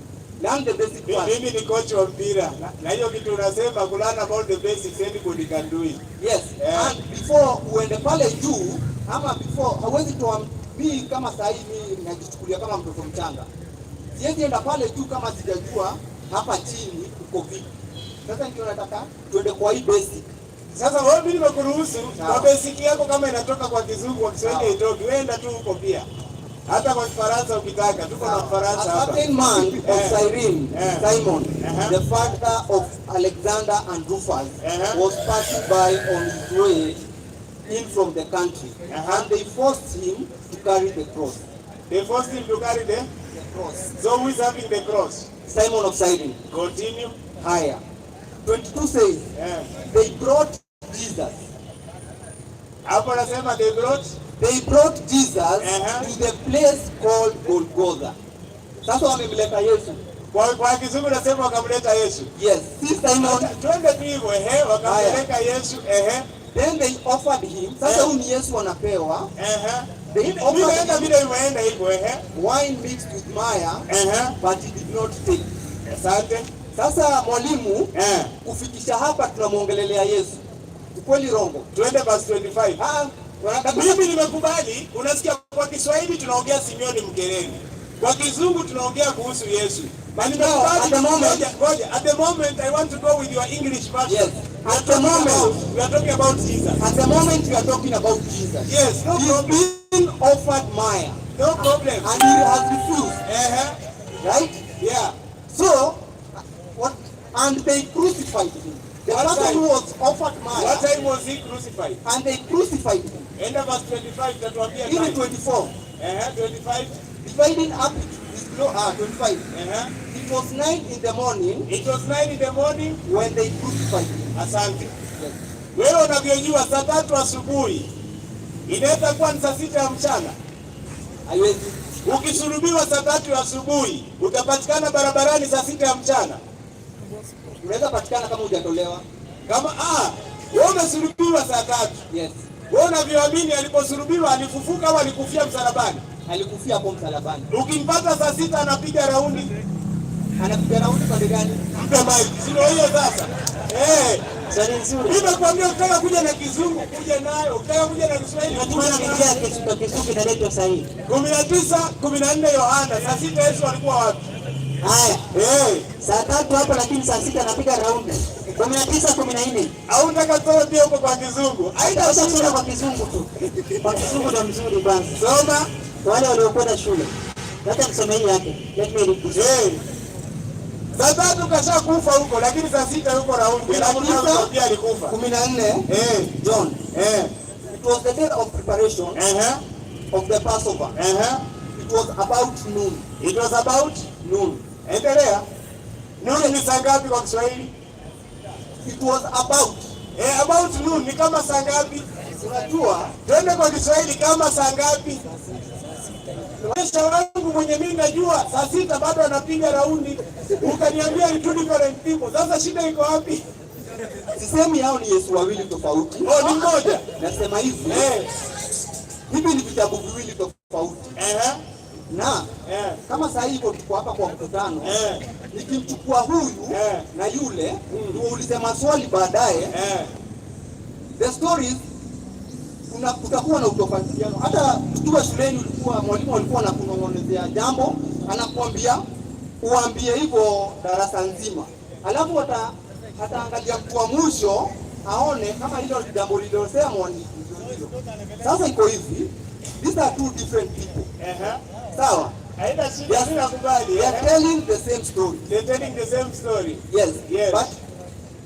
learn the basics first. Mimi ni coach wa mpira. Na hiyo kitu unasema kulearn about the basics, anybody can do it. Yes. And before uende pale juu ama before hawezi toa mimi kama sasa hivi najichukulia kama mtoto mchanga. Siwezi enda pale juu kama sijajua hapa chini uko vipi. Sasa ndio nataka tuende kwa hii basic. Sasa wewe mimi nimekuruhusu kwa basic yako kama inatoka kwa Kizungu kwa Kiswahili itoki. Wewe enda tu huko pia. Hata kwa Kifaransa ukitaka, tuko na Kifaransa hapa. A certain man of Cyrene, Simon, the father of Alexander and Rufus, was passing by on his way in from the country, and they forced him to carry the cross. They forced him to carry the cross. So who is having the cross? Simon of Cyrene. Continue. Higher. 22 says, they brought Jesus. Hapo nasema they brought Jesus to the place called Golgotha. Sasa wamemleta Yesu. Kwa Kizungu nasema wakamleta Yesu. Yes. See Simon. Twende tu hivyo wakamleta Yesu Then they offered him. Sasa huyu ni Yesu anapewa. They offered hivyo wine mixed with mire, but he did not take. Asante. Sasa mwalimu, kufikisha hapa tunamuongelelea Yesu. Ukweli rongo? Twende verse 25. Mimi nimekubali. Unasikia kwa Kiswahili tunaongea Simeoni Mgerene. Kwa Kizungu tunaongea kuhusu Yesu. But at the moment I want to go with your English version. Yes. At the moment we are talking about Jesus. At the moment we are talking about Jesus. Yes, no problem. He's been offered mire. No problem. And he has refused. Right? Yeah. So what? And they crucified him. The person who was offered mire. What time was he crucified? And they crucified him. End of verse 25 tatuambia. Even 24. 25. Dividing up is 25. It was 9 in the morning. It was 9 in the morning when they crucified him. Asante. Yes. Wewe unavyojua saa 3 asubuhi inaweza kuwa ni saa 6 ya mchana. Haiwezi. Ukisulubiwa saa 3 asubuhi utapatikana barabarani saa 6 ya mchana. Unaweza patikana kama hujatolewa. Kama wewe umesulubiwa saa 3. Yes. Wewe unavyoamini aliposulubiwa alifufuka au alikufia msalabani? Alikufia hapo msalabani. Ukimpata saa 6 anapiga raundi. Anapiga raundi pande gani? Mpe mic. Sio hiyo sasa. Swali nzuri. Nimekwambia ukitaka kuja na kizungu kuja nayo, ukitaka kuja na Kiswahili Natumana nikia Kisugu kinaletwa sahihi. 19:14 Yohana, saa 6 Yesu alikuwa wapi? Haya. Saa 3 hapo lakini saa 6 anapiga raundi. 19:14. Au unataka toa pia huko kwa kizungu? Haida usasoma kwa kizungu tu. Kwa kizungu ndo mzuri bwana. Soma Wale waliokwenda shule. Hata nisome hii yake. Let me read this. Saa 3 kasha kufa huko lakini saa 6 yuko raundi. Lakini pia alikufa. 14 John. It was the day of preparation of the Passover. It was about noon. It was about Noon. endelea. Noon ni saa ngapi kwa Kiswahili? It was About noon ni kama saa ngapi? unajua, Twende kwa Kiswahili kama saa ngapi? Maisha wangu mwenye mimi najua saa 6 bado anapiga raundi. Ukaniambia ni two different people. Sasa shida iko wapi? sisemi hao ni Yesu wawili tofauti. Ni mmoja. Nasema hivi. Hivi ni vitabu viwili tofauti. Na kama sasa hivi tuko hapa kwa mkutano, nikimchukua huyu na yule niwaulize maswali baadaye, the stories kutakuwa na utofautiano. Hata tukiwa shuleni ulikuwa mwalimu alikuwa anakunong'onezea jambo, anakuambia uambie hivyo darasa nzima, alafu ataangalia kwa mwisho aone kama hilo jambo lilosemwa ni hilo. Sasa iko hivi, these are two different people. Sawa? Haina shida, mimi nakubali. They are telling the same story. They're telling the same story. Yes. Yes. But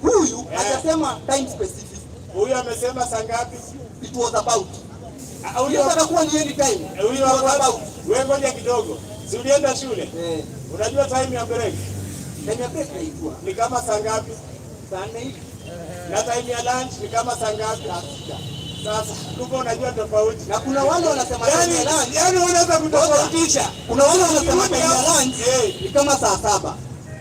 huyu atasema time specific. Huyu amesema saa ngapi? It was about. Huyu atakuwa ni any time. Huyu about. Wewe ngoja kidogo. Si ulienda shule? Unajua time ya break? Time ya break naijua. Ni kama saa ngapi? Saa 4 hivi. Na time ya lunch ni kama saa ngapi? Sasa kumbe unajua tofauti. Na kuna wale wanasema time ya lunch. Yaani unaweza kutofautisha. Kuna wale wanasema time ya lunch ni kama saa 7.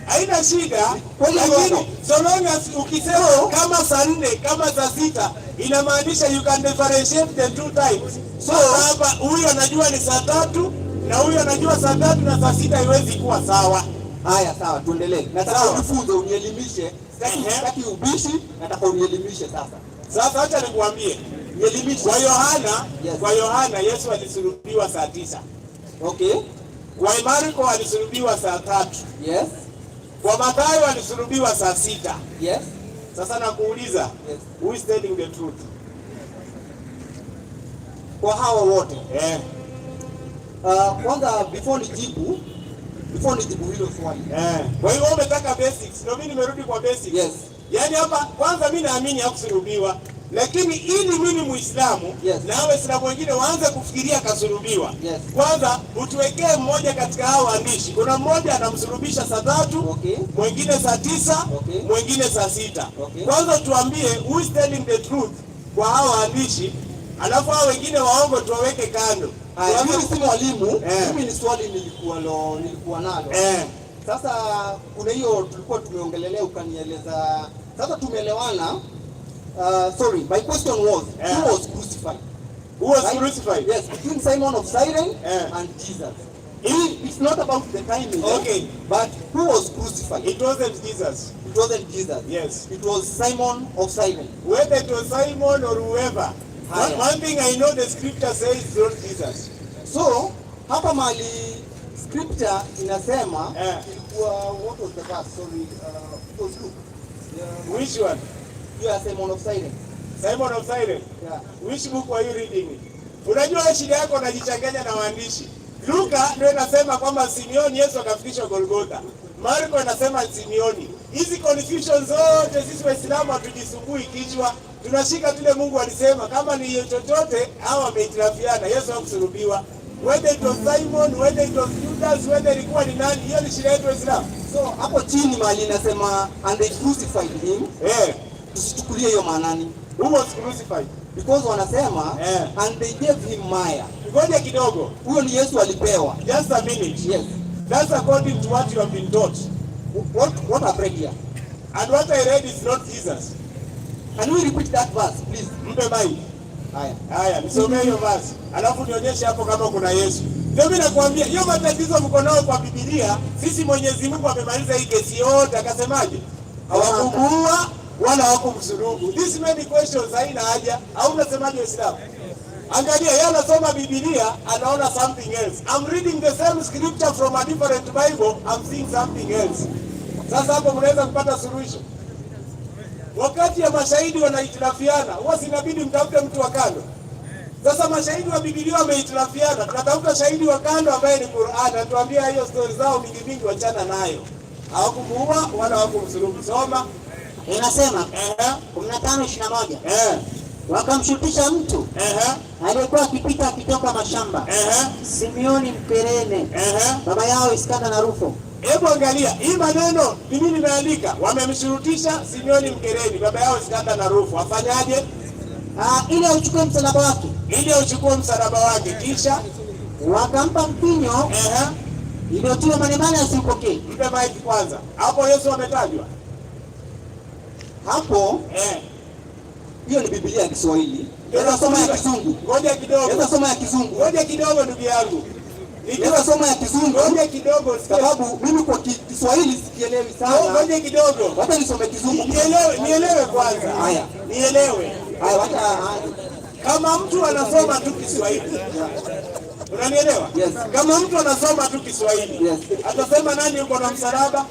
Haina shida, lakini so long as ukisema kama saa 4 kama saa 6 inamaanisha you can differentiate the two times. So hapa huyu anajua ni saa 3 na huyu anajua saa 3 na saa 6 haiwezi kuwa sawa. Haya, sawa, tuendelee. Nataka unifunze, unielimishe. Sitaki ubishi, nataka unielimishe sasa. Sasa acha nikuambie. Nielimishe. Kwa Yohana Yesu alisulubiwa saa 9. Okay. Kwa Marko alisulubiwa saa 3. Yes. Kwa Mathayo alisulubiwa saa 6. Yes. Sasa nakuuliza, who is telling the truth? Kwa hawa wote. Kwanza before nijibu hilo swali. Kwa hiyo umetaka basics. Ndio mimi nimerudi kwa basics. Yes. Yaani hapa kwanza mimi naamini hakusulubiwa. Lakini ili mimi Muislamu na Waislamu wengine waanze kufikiria kasulubiwa. Kwanza utuwekee mmoja katika hao waandishi. Kuna mmoja anamsulubisha saa 3, mwingine saa 9, mwingine saa 6. Kwanza tuambie who is telling the truth kwa hao waandishi, alafu hao wengine waongo tuwaweke kando. Mimi si mwalimu, mimi ni swali nilikuwa nalo. Sasa kuna hiyo tulikuwa tumeongelelea ukanieleza. Sasa tumeelewana. Sorry, my question was, who was crucified? Who was crucified? Yes, between Simon of Cyrene and Jesus. It's not about the timing. Okay. But who was crucified? It wasn't Jesus. It wasn't Jesus. Yes. It was Simon of Cyrene. Whether it was Simon or whoever. One thing I know the scripture says it's not Jesus. So, hapa mali scripture inasema ilikuwa, what was the verse? Sorry, it was Luke. Which one? Yeah, Simon of Cyrene. Simon of Cyrene? Yeah. Which book were you reading? Unajua shida yako unajichanganya na waandishi. Luka ndio inasema kwamba Simeoni Yesu akafikishwa Golgotha. Marko inasema Simeoni. Hizi confusion zote sisi Waislamu hatujisumbui kichwa. Tunashika vile Mungu alisema, kama ni chochote hao wameitirafiana. Yesu hakusulubiwa. Whether it was Simon, whether it was Judas, whether ilikuwa ni nani, hiyo ni shida yetu Waislamu. So hapo chini mali inasema and they crucified him. Tusichukulie hiyo maanani. Who was crucified? Because wanasema and they gave him maya. Ngoja kidogo. Huyo ni Yesu alipewa. Just a minute. Yes. That's according to what you have been taught. What I've read here. And what I read is not Jesus. Can we repeat that verse, please? Mpe mai. Haya, nisomee hiyo basi. Alafu nionyeshe hapo kama kuna Yesu. Ndio mimi nakwambia, hiyo matatizo mko nao kwa Biblia. Sisi Mwenyezi Mungu amemaliza hii kesi yote, akasemaje? Hawakumuua wala hawakumsulubu. This many questions haina haja. Au unasemaje Uislamu? Angalia, yeye anasoma Biblia, anaona something else. I'm reading the same scripture from a different Bible, I'm seeing something else. Sasa hapo mnaweza kupata suluhisho. Wakati ya mashahidi wanahitilafiana, huwa sinabidi mtafute mtu wa kando. Sasa mashahidi wa Biblia wamehitilafiana, tunatafuta shahidi wa kando ambaye ni Qur'an. Atuambia hiyo story zao mingi wachana nayo. Hawakumuua wala hawakumsulubu. Soma. Inasema 15:21. Wakamshutisha mtu aliyekuwa akipita akitoka mashamba, Simeoni Mkirene, baba yao Iskanda na Rufo. Hebu angalia hii maneno mimi nimeandika, wamemshurutisha Simeoni Mkirene, baba yao Iskanda na Rufo. Afanyaje? Ili auchukue msalaba wake. Ili auchukue msalaba wake, kisha wakampa mpinyo iliyotiwa manemane asipokee. Mpe maiki kwanza. Hapo Yesu ametajwa. Hapo hiyo ni Biblia ya Kiswahili. Ndio soma ya Kizungu. Ngoja kidogo. Ndio soma ya Kizungu. Ngoja kidogo ndugu yangu. Ndio soma ya Kizungu. Ngoja kidogo sababu mimi kwa Kiswahili sikielewi sana. Ngoja kidogo. Wacha nisome Kizungu. Nielewe kwanza. Haya. Nielewe. Haya, wacha kama mtu anasoma tu Kiswahili. Unanielewa? Yes. Kama mtu anasoma tu Kiswahili. Yes. Atasema nani yuko na msalaba?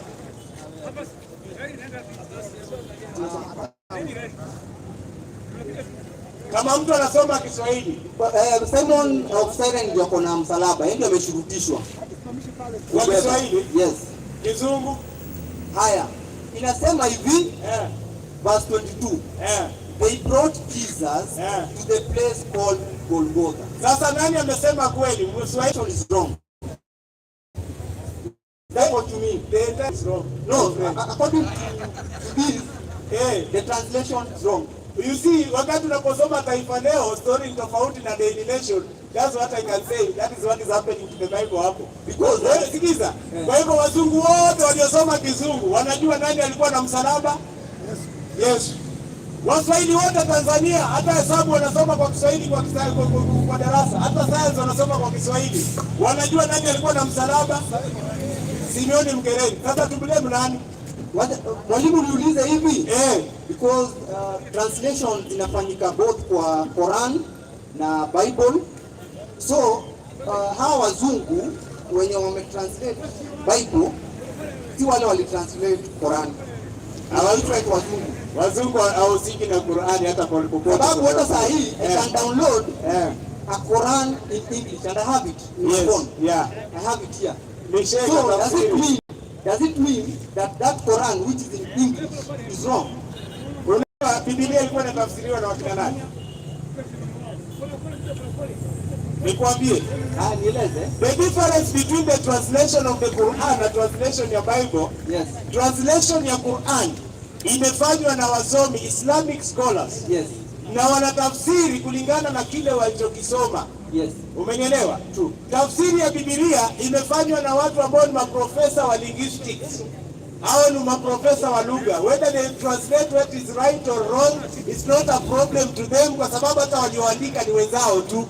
Kama mtu anasoma Kiswahili, Simon of Cyrene ndio kuna msalaba, yeye ndio ameshurutishwa. Kwa Kiswahili? Yes. Kizungu? Haya. Inasema hivi, verse 22. They brought Jesus to the place called Golgotha. Sasa nani amesema kweli? Mswahili is wrong. That's what you mean. The entire is wrong. No, according to this, the translation is wrong. You see, wakati unaposoma Taifa Leo, story tofauti na Daily Nation. That's what I can say. That is what is happening to the Bible hapo. Because sikiza. Kwa hivyo wazungu wote waliosoma Kizungu wanajua nani alikuwa na msalaba? Yes. Waswahili wote Tanzania hata hesabu wanasoma kwa Kiswahili kwa darasa. Hata science wanasoma kwa Kiswahili. Wanajua nani alikuwa na msalaba? Simeoni Mkirene. Sasa tublame nani? Mwalimu niulize hivi, because translation inafanyika both kwa Quran na Bible. So hawa wazungu wenye wametranslate Bible si wale walitranslate Quran. Hawaitwa wazungu. Wazungu hawahusiki na Qur'ani hata kwa popote. Sababu hata saa hii I can download a Quran in English and I have it in my phone. Yeah. I have it here. So does it mean that Quran which is in English is wrong? Biblia ilikuwa inatafsiriwa na wakina nani? Nikwambie. Nieleze. The difference between the translation of the Quran na translation ya Bible. Yes. Translation ya Quran imefanywa na wasomi Islamic scholars. Yes. Na wanatafsiri kulingana na kile walichokisoma. Yes. Umenielewa? True. Tafsiri ya Biblia imefanywa na watu ambao ni maprofesa wa linguistics. Hao ni maprofesa wa lugha. Whether they translate what is right or wrong, it's not a problem to them kwa sababu hata walioandika ni wenzao tu.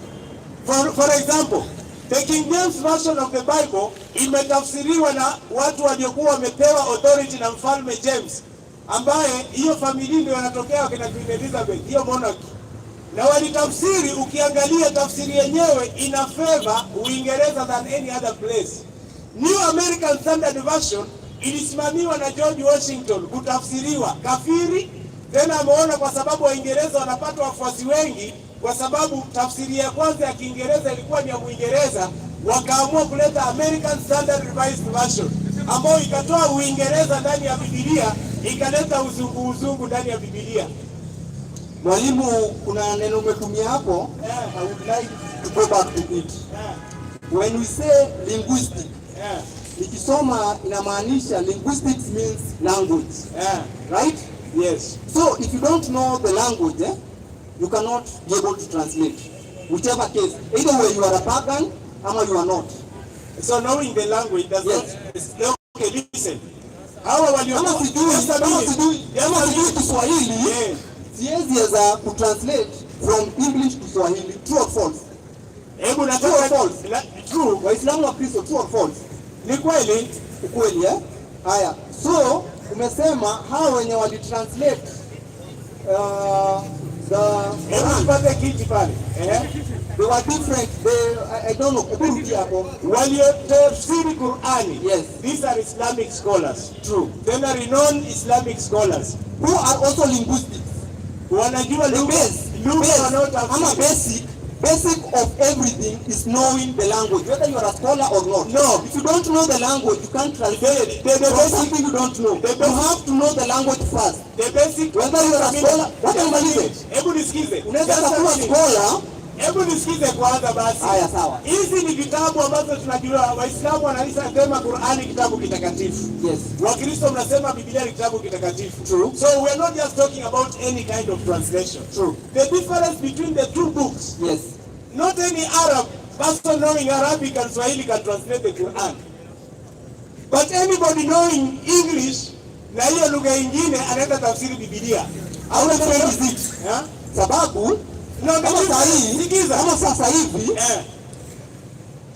For example, the King James version of the Bible imetafsiriwa na watu waliokuwa wamepewa authority na Mfalme James, ambaye hiyo familia ndio wanatokea wakina Queen Elizabeth, hiyo monarchy. Na walitafsiri, ukiangalia tafsiri yenyewe ina favor Uingereza than any other place. New American Standard Version ilisimamiwa na George Washington kutafsiriwa kafiri, tena ameona kwa sababu Waingereza wanapata wafuasi wengi kwa sababu tafsiri ya kwanza ya Kiingereza ilikuwa ni ya Uingereza, wakaamua kuleta American Standard Revised Version ambayo ikatoa Uingereza ndani ya Biblia, ikaleta uzungu ndani ya Biblia. Mwalimu, kuna neno umetumia hapo, I would like to go back to it. When we say linguistic, nikisoma inamaanisha linguistics means language. Right? Yes. So if you don't know the language, you cannot be able to translate. Whichever case, either way you are a pagan or you are not. So knowing the language does not. Okay, listen. Hawa kama sijui Kiswahili, siwezi weza kutranslate from English to Swahili. True or false? Hebu na True or false? True. Waislamu wa Kristo, true or false? Ni kweli. Ukweli eh? Haya. So umesema hao wenye walitranslate Hebu tupate kiti pale. they were different. I don't know. Kurudi hapo. Waliotafsiri Qur'ani. Yes. These are Islamic scholars. True. Then are renowned Islamic scholars Who are also linguistics. wanajua The lugha wanaotafsiri. Basic of everything is knowing the language, whether you are a scholar or not. No. If you don't know the language, you can't translate The from basic- something you don't know. You have to know the language first. The basic. Whether you are a scholar, wacha nimalize. Hebu nisikize. Unaweza Sasa kuwa mimi- scholar. Hebu nisikize kwanza basi. Haya, sawa. Hizi ni vitabu ambazo tunajua Waislamu wanasema Qur'ani kitabu kitakatifu. Yes. Wakristo mnasema Biblia ni kitabu kitakatifu. True. So we are not just talking about any kind of translation. True. The difference between the two books, Yes. not any Arab person knowing Arabic and Swahili can translate the Quran. But anybody knowing English na hiyo lugha nyingine anaweza tafsiri Biblia. How different is it? Yeah? Sababu kama sasa hivi Eh.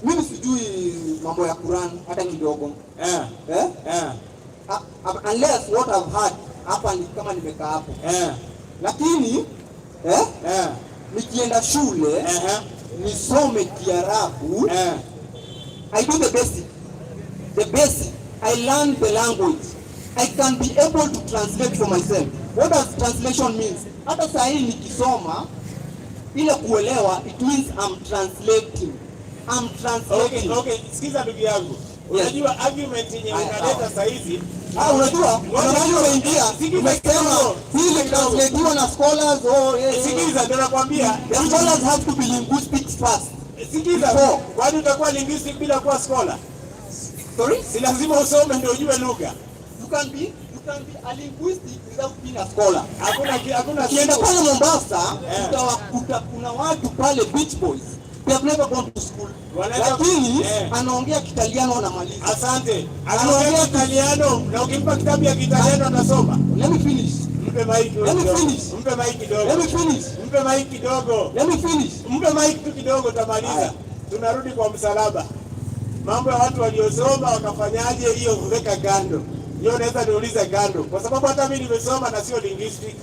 mimi sijui mambo ya Quran hata kidogo. Eh. Eh? Eh. Unless what I've heard hapa ni kama nimekaa hapo. Eh. Lakini Eh. nikienda shule Eh. nisome Kiarabu, Eh. I do the basic. The basic. I learn the language. I can be able to translate for myself. What does translation means? Hata saa hii nikisoma ile kuelewa, it means I'm translating. I'm translating. Okay, sikiza ndugu yangu. Unajua argument yenye unaleta saa hizi. Unajua umeingia umesema hili translatiwa na scholars Sikiza ndio nakwambia. The scholars have to be linguistics first. Sikiza. Kwani utakuwa linguistic bila kuwa scholar? Sorry? Si lazima usome ndio ujue lugha. You can be a linguistic without being a scholar. Hakuna Kienda pale Mombasa utawakuta kuna watu pale beach boys. They have never gone to school. Lakini anaongea Kitaliano anamaliza. Asante. Anaongea Kitaliano na ukimpa kitabu ya Kitaliano atasoma. Let me finish. Mpe mic. Let me finish. Mpe mic kidogo. Let me finish. Mpe mic kidogo. Let me finish. Mpe mic tu kidogo tamaliza. Tunarudi kwa msalaba. Mambo ya watu waliosoma wakafanyaje hiyo kuweka kando. Hiyo naweza niuliza kando. Kwa sababu hata mimi nimesoma na sio linguistic.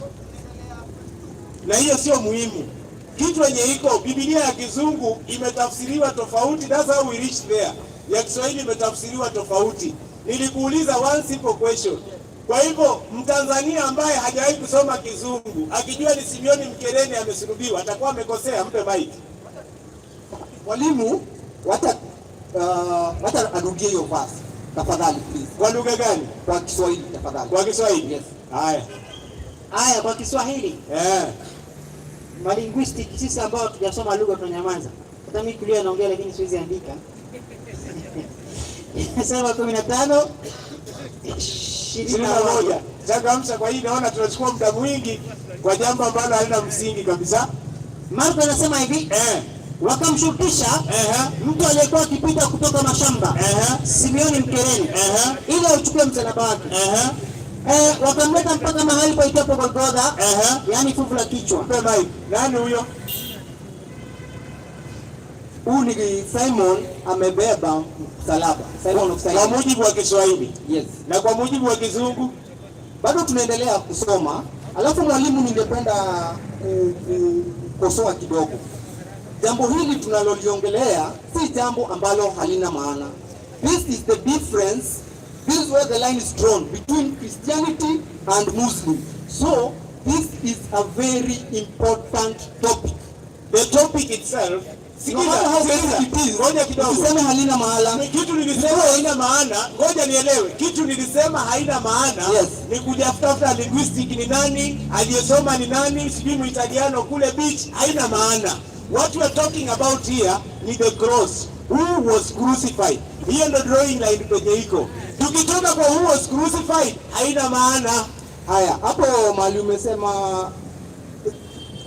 Na hiyo sio muhimu. Kitu yenye iko Biblia ya Kizungu imetafsiriwa tofauti, that's how we reach there. Ya Kiswahili imetafsiriwa tofauti. Nilikuuliza one simple question. Kwa hivyo Mtanzania ambaye hajawahi kusoma Kizungu akijua ni Simeoni Mkereni amesulubiwa atakuwa amekosea. Mpe mic. Mwalimu, wacha arudie hiyo verse. Tafadhali please. Kwa lugha gani? Kwa Kiswahili tafadhali. Kwa Kiswahili? Yes. Haya kwa Kiswahili. Malinguistic sisi ambao tujasoma lugha tunanyamaza. Hata mimi kulia naongea lakini siwezi andika. Sema 15 21. Changamsha kwa hii naona tunachukua muda mwingi kwa jambo ambalo halina msingi kabisa. Marko anasema hivi, wakamshurutisha mtu aliyekuwa akipita kutoka mashamba, Simeoni Mkereni, ili auchukue msalaba wake. Wakamleta mpaka mahali paitwapo Golgotha, yani fuvu la kichwa. Nani huyo? Huyu ni Simon amebeba msalaba. Simon of Cyrene. Kwa mujibu wa Kiswahili. Yes. Na kwa mujibu wa Kizungu bado tunaendelea kusoma. Alafu mwalimu, ningependa kukosoa kidogo. Jambo hili tunaloliongelea si jambo ambalo halina maana. This is the difference. This is where the line is drawn between Christianity and Muslim. So this is a very important topic. The topic itself, ngoja kidogo. Usiseme halina maana. Kitu nilisema haina maana, ngoja nielewe. Kitu nilisema haina maana, ni kujafutafuta linguistic ni nani, aliyesoma ni nani, sijui Muitaliano kule beach, haina maana. What we are talking about here ni the cross. Who was crucified? Hiyo ndo drawing line kwenye iko. Tukitoka kwa who was crucified, haina maana. Haya, hapo mahali umesema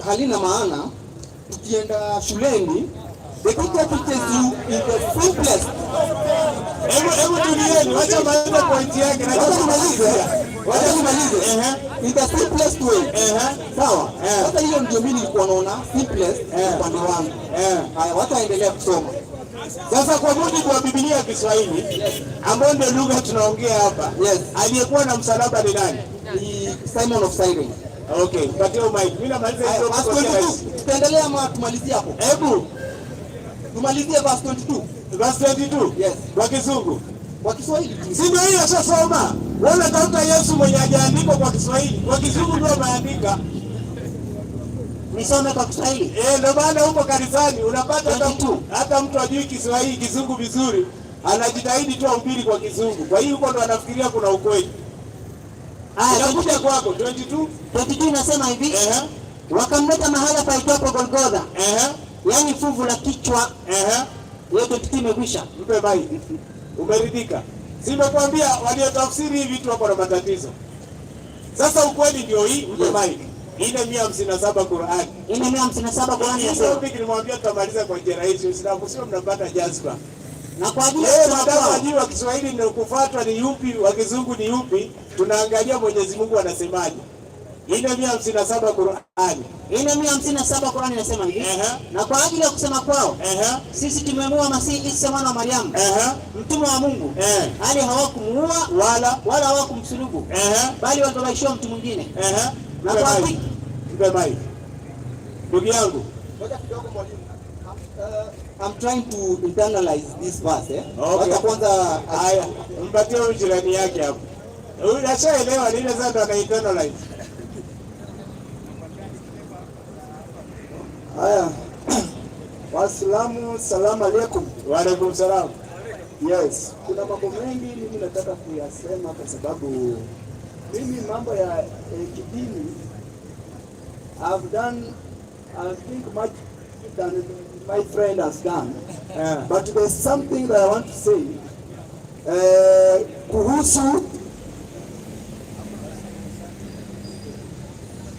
halina maana, tukienda shuleni, the teacher teaches you in the simplest. Hebu tulieni, wacha maana point yake. Wacha nimalize. in the simplest way. Sawa. Sasa hiyo ndio mimi nilikuwa naona simplest upande wangu. Haya, wataendelea kusoma. Sasa kwa mujibu wa Biblia ya Kiswahili ambayo ndio lugha tunaongea hapa, aliyekuwa na msalaba ni nani? Ni Simon of Cyrene. Okay, patia mic. Mimi namaliza hiyo kwa tutaendelea ama tumalizie hapo? Hebu tumalizie verse 22. Verse 22. Yes. Kwa Kizungu. Kwa Kiswahili. Si ndio hiyo sasa? Wewe tafuta Yesu mwenye hajaandikwa kwa Kiswahili. Kwa Kizungu ndio ameandika. Nisome kwa Kiswahili. Ndio maana huko kanisani unapata hata mtu ajui Kiswahili Kizungu vizuri, anajitahidi tu ahubiri kwa Kizungu. Kwa hiyo huko ndo anafikiria kuna ukweli. Nakuja kwako 22. 22 inasema hivi. Wakamleta mahala paitwapo Golgotha. Yaani fuvu la kichwa. Hiyo 22 imekwisha. Mpe bai. Umeridhika? Simekwambia waliotafsiri hivi vitu wako na matatizo. Sasa ukweli ndio hii, mpe bai. Ile 157 Qur'an. Ile 157 Qur'an inasema. Mimi nilimwambia tutamaliza kwa njia rahisi, Uislamu sio mnapata jazba. Na kwa ajili ya madamu wa Kiswahili ndio kufuatwa ni yupi, wa Kizungu ni yupi, tunaangalia Mwenyezi Mungu anasemaje. Ile 157 Qur'an. Ile 157 Qur'an inasema hivi. Na kwa ajili ya kusema kwao, sisi tumemua Masihi Isa mwana wa Mariamu, mtume wa Mungu, hali hawakumuua wala hawakumsulubu, bali watobaishwa mtu mwingine. Na kwa hakika ndugu yangu, ngoja kidogo mwalimu. I'm trying to internalize this verse. Okay. Kwanza haya, mpatie huyu jirani yake hapo. Huyu ashaelewa nini sasa ndo ana internalize. Haya. Waislamu, salamu alaykum. Wa alaykum salam. Yes, kuna mambo mengi mimi nataka kuyasema kwa sababu mimi mambo ya kidini I've done, I think, much than my friend has done. But there's something that I want to say kuhusu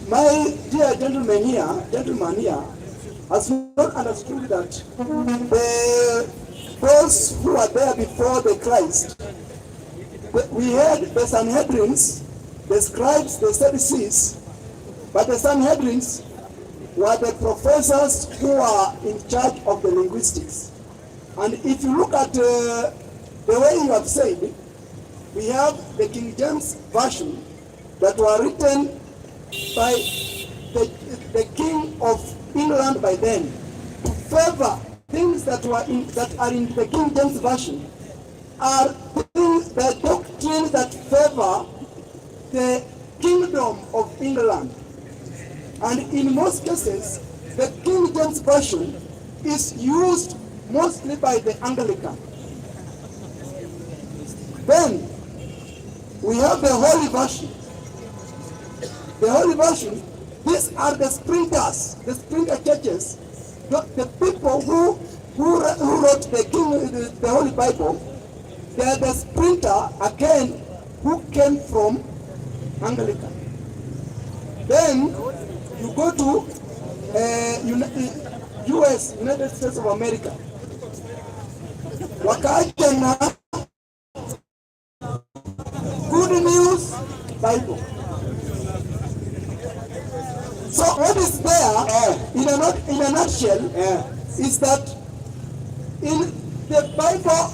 my dear gentleman here has not understood that those who are there before the Christ, we had the Sanhedrins, the scribes, the Sadducees, but the Sanhedrins were the professors who are in charge of the linguistics. And if you look at the way you have said, we have the King James Version that were written by the King of England by then to favor things that are in the King James Version are things, the doctrines that favor the Kingdom of England. And in most cases, the King James Version is used mostly by the Anglican. Then we have the Holy Version. The Holy Version, these are the sprinters, the sprinter churches, the people who wrote the Holy Bible. They are the sprinter, again, who came from Anglican. Then you go to US, United States of America. Wakaja na Good News Bible. So what is there in a nutshell is that in the Bible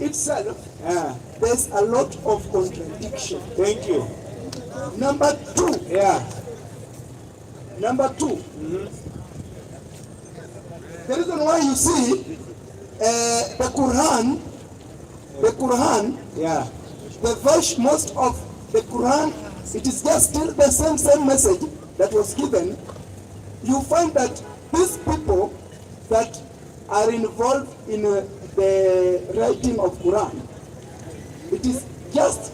itself there's a lot of contradiction. Thank you. Number two. The reason why you see the Quran, the verse, most of the Quran, it is just still the same message that was given. You find that these people that are involved in the writing of Quran, it is just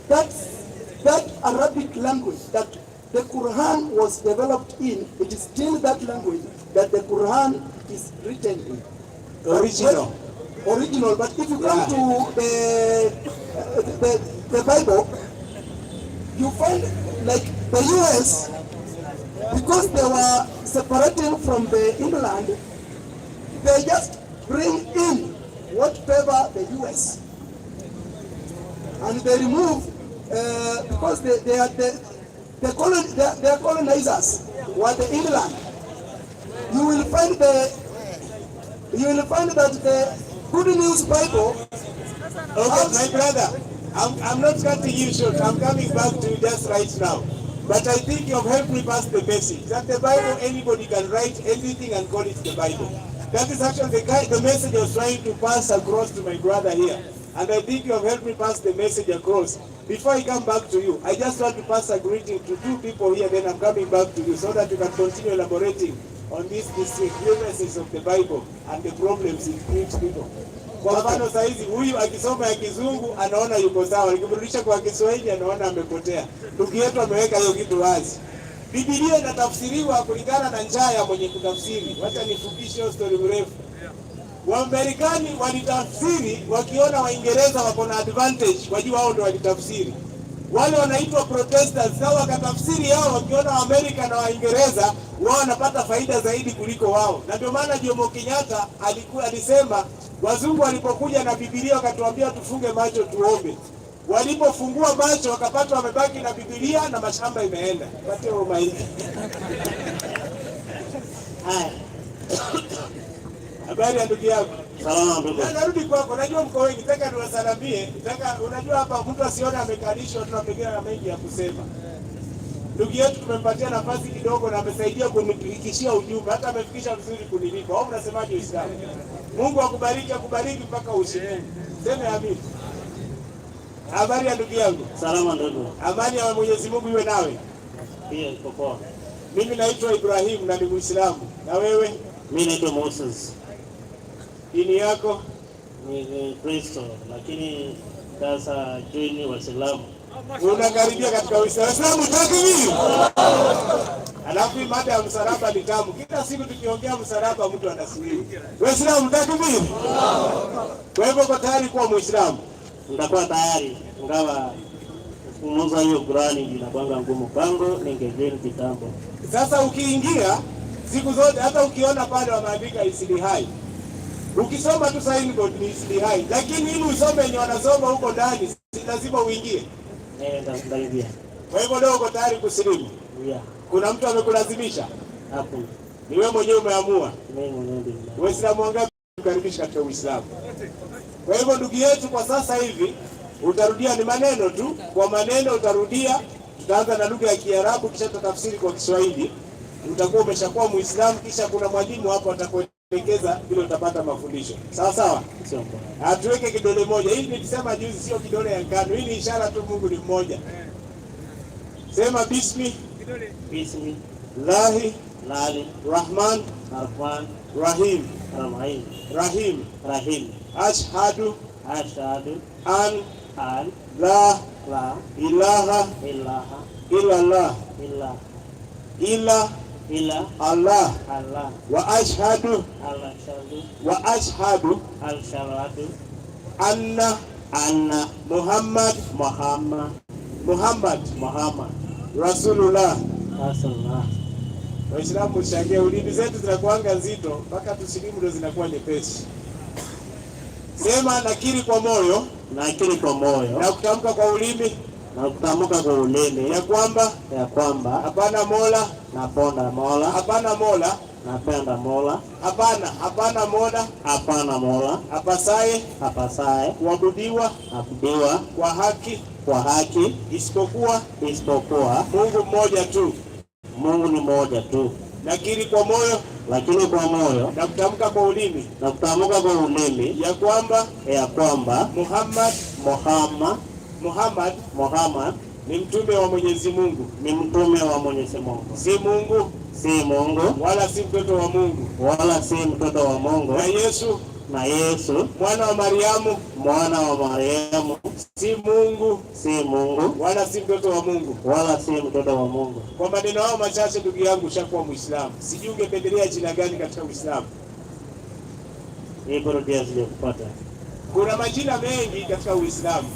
that Arabic language that the Quran was developed in. It is still that language that the Quran is written in. Original. But if you come to the Bible, you find like the US, because they were separating from the England, they just bring in what favor the US, and they remove because their colonizers were the England. You will find that the Good News Bible. Okay, my brother, I'm not cutting you short. I'm coming back to you just right now. But I think you have helped me pass the message that the Bible, anybody can write anything and call it the Bible. That is actually the message I was trying to pass across to my brother here. And I think you have helped me pass the message across. Before I come back to you, I just want to pass a greeting to two people here, then I'm coming back to you so that you can continue elaborating on these weaknesses of the Bible and the problems it brings people. Kwa mfano saa hizi huyu akisoma ya Kizungu anaona yuko sawa, nikimrudisha kwa Kiswahili anaona amepotea. Ndugu yetu ameweka hiyo kitu wazi. Biblia inatafsiriwa kulingana na njaa ya mwenye kutafsiri. Wacha nifupishe hiyo story mrefu. Waamerikani walitafsiri wakiona Waingereza wako na advantage, wajua wao ndio walitafsiri. Wale wanaitwa Protestants nao wakatafsiri yao wakiona Waamerika na Waingereza wao wanapata faida zaidi kuliko wao. Na ndio maana Jomo Kenyatta alisema wazungu walipokuja na Biblia wakatuambia tufunge macho tuombe. Walipofungua macho wakapata wamebaki na Biblia na mashamba imeenda. Pate umaiki. Haya. Habari ya ndugu yako? Salama ndugu. Narudi kwako, najua mko wengi, nataka niwasalamie. Unajua hapa mtu asione amekalishwa, tunapigana na mengi ya kusema. Ndugu yetu tumempatia nafasi kidogo na amesaidia kunifikishia ujumbe, hata amefikisha vizuri kuniliko. Au mnasemaje Uislamu? Mungu akubariki mpaka ushinde. Sema amini. Habari ya ndugu yangu? Salama ndugu. Amani ya Mwenyezi Mungu iwe nawe. Pia iko poa. Mimi naitwa Ibrahim na ni Muislamu. Na wewe? Mimi naitwa Moses. Dini yako? Ni Kristo, lakini sasa join Waislamu. Unakaribia katika Uislamu takbir. Alafu mada ya msalaba ni tamu. Kila siku tukiongea msalaba mtu anasilimu. Waislamu takbir. Kwa hivyo uko tayari kuwa Muislamu? Nitakuwa tayari, ingawa kumuza hiyo Qur'ani inakuwa ngumu kwangu, ningejoin kitambo. Sasa ukiingia siku zote, hata ukiona pale wameandika islihai, ukisoma tu sign board ni islihai, lakini ili usome yenye wanasoma huko ndani si lazima uingie. Ndio. Kwa hivyo leo uko tayari kusilimu? Yeah. Kuna mtu amekulazimisha? Hapo. Ni wewe mwenyewe umeamua? Mimi mwenyewe ndio. Waislamu wangapi kukaribisha katika Uislamu? Kwa hivyo ndugu yetu, kwa sasa hivi utarudia ni maneno tu, kwa maneno utarudia. Tutaanza na lugha ya Kiarabu kisha tutafsiri kwa Kiswahili. Utakuwa umeshakuwa Muislamu, kisha kuna mwalimu hapo atakuelekeza vile utapata mafundisho. Sawa sawa? Sio. Atuweke kidole moja. Hii nilisema juzi, sio kidole ya ngano. Hii ni ishara tu Mungu ni mmoja. Sema bismi. Bismi. Lahi. Lali. Rahman. Rahman. Rahim. Rahim. Rahim. Rahim. Ashhadu. Ashhadu. An. La. Ilaha. Illallah. Illa Allah. Wa ashhadu. Anna Muhammad Rasulullah. Waislamu shangia, ulimi zetu zinakuanga nzito mpaka tusilimu ndio zinakuwa nyepesi. Sema nakiri kwa moyo, na kutamka kwa ulimi, ya kwamba hapana mola, napenda mola, hapana mola apasaye kuabudiwa kwa haki isipokuwa Mungu ni mmoja tu. Nakiri kwa moyo, na kutamka kwa ulimi, ya kwamba Muhammad ni mtume wa Mwenyezi Mungu, si Mungu wala si mtoto wa Mungu, na Yesu mwana wa Mariamu si Mungu wala si mtoto wa Mungu. Kwa maneno hao machache, ndugu yangu, ushakuwa Muislamu. Sijui ungependelea jina gani katika Uislamu? Kuna majina mengi katika Uislamu.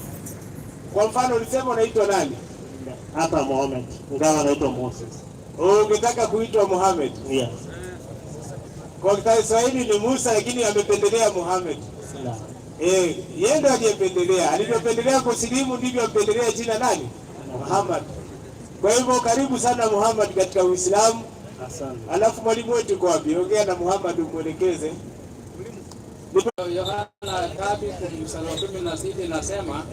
Kwa mfano ulisema unaitwa nani? Hapa Muhammad, ingawa naitwa Moses. Ungetaka kuitwa Muhammad? Yes. Kwa Kiswahili ni Musa, lakini amependelea Muhammad. Yeye ndo aliyependelea. Alivyopendelea kusilimu ndivyo apendelea jina nani? Muhammad. Kwa hivyo karibu sana Muhammad katika Uislamu. Asante. Alafu mwalimu wetu yuko wapi? Ongea na Muhammad umuelekeze. Yohana 3:16 inasema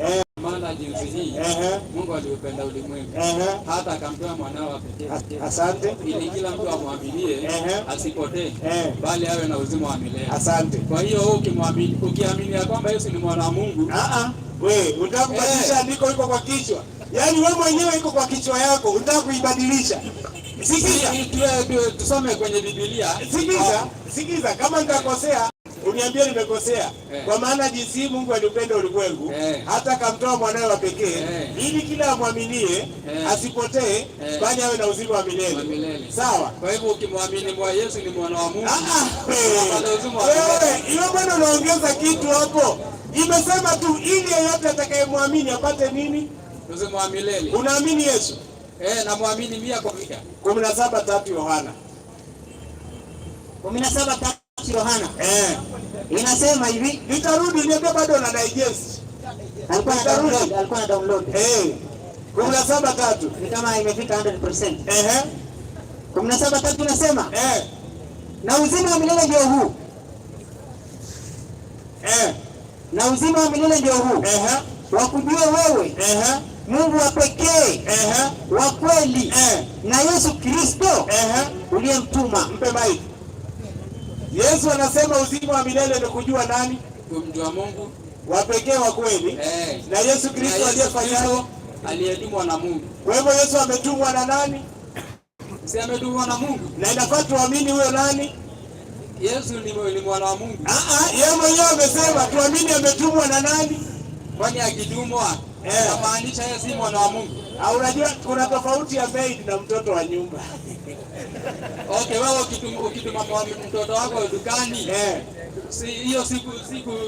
maana jinsi hii Mungu aliupenda ulimwengu hata akamtoa mwanao wa pekee. Asante. Ili kila mtu amwaminie asipotee bali awe na uzima wa milele. Asante. Kwa hiyo ukiamini ya kwamba Yesu ni mwana wa Mungu, wewe unataka kubadilisha andiko liko kwa kichwa. Yaani wewe mwenyewe iko kwa kichwa yako, unataka kuibadilisha. Tusome kwenye Biblia. Sikiza kama nitakosea uniambie nimekosea. Kwa maana jinsi Mungu alipenda ulimwengu hata akamtoa mwanae wa pekee ili kila amwaminie asipotee bali awe na uzima wa milele. Sawa? Kwa hivyo ukimwamini mwa Yesu ni mwana wa Mungu. Hiyo bwana unaongeza kitu hapo. Imesema tu ili yeyote atakayemwamini apate nini? Uzima wa milele. Unaamini Yesu? Na muamini 100%. 17:3 Yohana. 17:3 Yohana. Inasema hivi, nitarudi niambie bado na digest. Alikuwa na download. 17:3. Ni kama imefika 100%. 17:3 inasema na uzima wa milele ndio huu. Na uzima wa milele ndio huu. Wakujue wewe Mungu wa pekee wa kweli na Yesu Kristo uliyemtuma. Mpe mic. Yesu anasema uzima wa milele ni kujua nani? Kumjua Mungu wa pekee wa kweli na Yesu Kristo aliyefanywa aliyetumwa na Mungu. Kwa hivyo Yesu ametumwa na nani? Si ametumwa na Mungu. Na inafaa tuamini huyo nani? Yesu ni mwana wa Mungu. Yeye mwenyewe amesema tuamini ametumwa na nani? Kwani akitumwa inamaanisha yeye si mwana wa Mungu. Unajua kuna tofauti ya maid na mtoto wa nyumba. Okay, wewe ukituma mtoto wako dukani si hiyo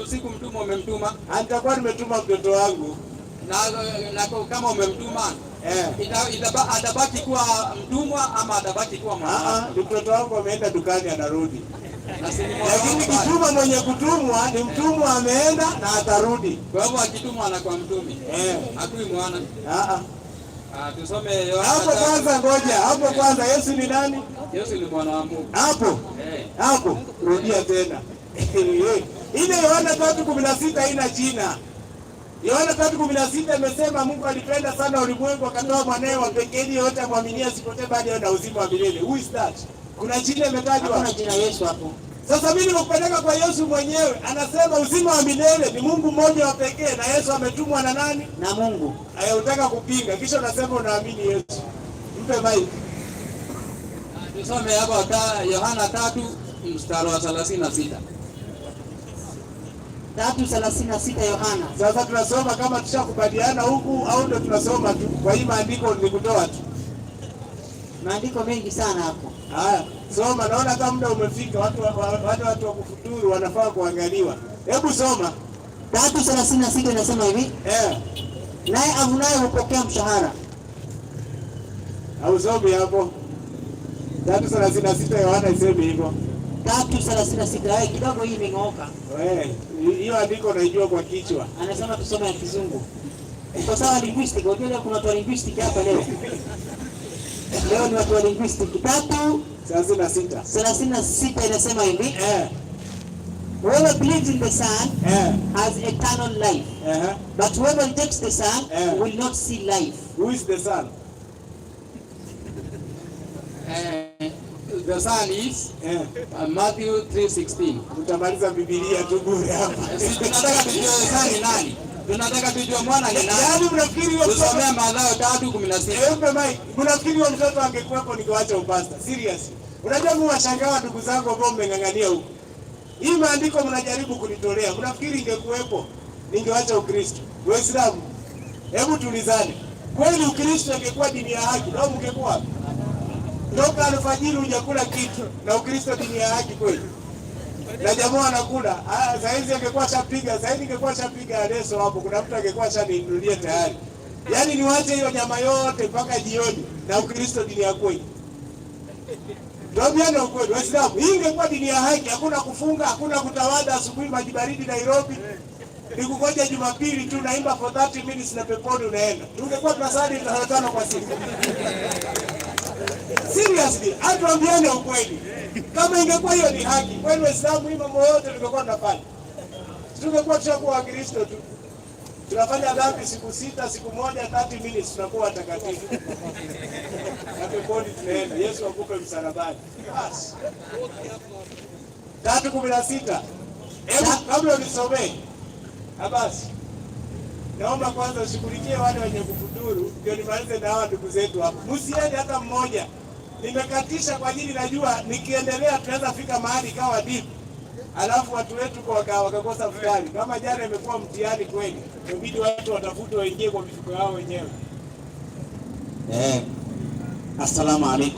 siku mtuma umemtuma. Nitakuwa nimetuma mtoto wangu na kama umemtuma atabaki kuwa mtumwa ama atabaki kuwa mwana? Mtoto wangu ameenda dukani anarudi. Lakini kituma mwenye kutumwa ni mtumwa ameenda na atarudi. Kwa hivyo akitumwa anakuwa mtumi. Hakui mwana. Tusome hapo kwanza, ngoja hapo kwanza. Yesu ni nani? Yesu ni mwana wa Mungu. Hapo rudia tena. Ile Yohana 3:16 haina jina. Yohana 3:16 imesema Mungu alipenda sana ulimwengu akatoa mwanae wa pekee ili yote amwaminie asipotee bali awe na uzima wa milele. Who is that? Kuna jina imetajwa? Kuna jina Yesu hapo. Sasa mimi nikupeleka kwa Yesu mwenyewe. Anasema uzima wa milele ni Mungu mmoja wa pekee na Yesu ametumwa na nani? Na Mungu. Unataka kupinga kisha unasema unaamini Yesu. Mpe mic. Tusome hapo Yohana 3:36. 3:36 Yohana. Sasa tunasoma kama tushakubaliana huku au ndio tunasoma tu? Kwa hii maandiko ni kutoa tu. Maandiko mengi sana hapo. Haya, soma. Naona kama muda umefika, watu wa kufuturu wanafaa kuangaliwa. Hebu soma. 3:36 inasema hivi. Naye avunaye hupokea mshahara. Au somi hapo. 3:36 Yohana isemi hivyo. 3:36 kidogo hii imengooka. Hiyo andiko naijua kwa kichwa. Anasema tusome ya Kizungu. Kwa sawa linguistic, unajua kuna watu wa linguistic hapa leo. Leo ni watu wa linguistic. 3:36 inasema hivi. Whoever believes in the Son has eternal life. But whoever rejects the Son will not see life. Who is the Son? The Son is Matthew 3:16. Utamaliza Biblia tu bure hapa. Tunataka tujue Son ni nani? Tunataka tujue mwana ni nani? Yaani mnafikiri hiyo tusomea Mathayo 3:16. Mpe mic. Mnafikiri huyo mtoto angekuwepo ningewacha upasta. Serious. Unajua mimi washangaa ndugu zangu ambao mmengangania huko. Hii maandiko mnajaribu kunitolea. Mnafikiri ingekuwepo ningewacha Ukristo. Waislamu, hebu tulizane. Kweli Ukristo ingekuwa dini ya haki, au mngekuwa? Toka alfajiri hujakula kitu na Ukristo dini ya haki kweli. Na jamaa anakula. Sasa hizi angekuwa shapiga, sasa hivi ingekuwa shapiga leso hapo. Kuna mtu angekuwa shaninunulia tayari. Yaani niwache hiyo nyama yote mpaka jioni na Ukristo dini ya kweli. Tuambiane ukweli, Waislamu, hii ingekuwa dini ya haki, hakuna kufunga, hakuna kutawada asubuhi maji baridi Nairobi. Nikugoja Jumapili tu naimba for 30 minutes na peponi unaenda. Tungekuwa tunasali 5 kwa siku. Seriously, atuambiane ukweli. Kama ingekuwa hiyo ni haki, kwani Waislamu hii mambo yote tungekuwa tunafanya. Tungekuwa tushakuwa Wakristo tu. Tunafanya dhambi siku 6, siku moja 30 minutes tunakuwa watakatifu. Na peponi tunaenda. Yesu akupe msalabani. Basi. 3:16. Hebu kabla unisomee. Basi. Naomba kwanza ushughulikie wale wenye kufuturu ndio nimalize na hawa ndugu zetu hapa. Msiende hata mmoja. Nimekatisha kwa ajili najua nikiendelea tunaweza fika mahali kawa deep. Alafu watu wetu kwa wakakosa futari. Kama jana imekuwa mtihani kweli. Inabidi watu watafute waingie kwa mifuko yao wenyewe. Assalamu alaikum.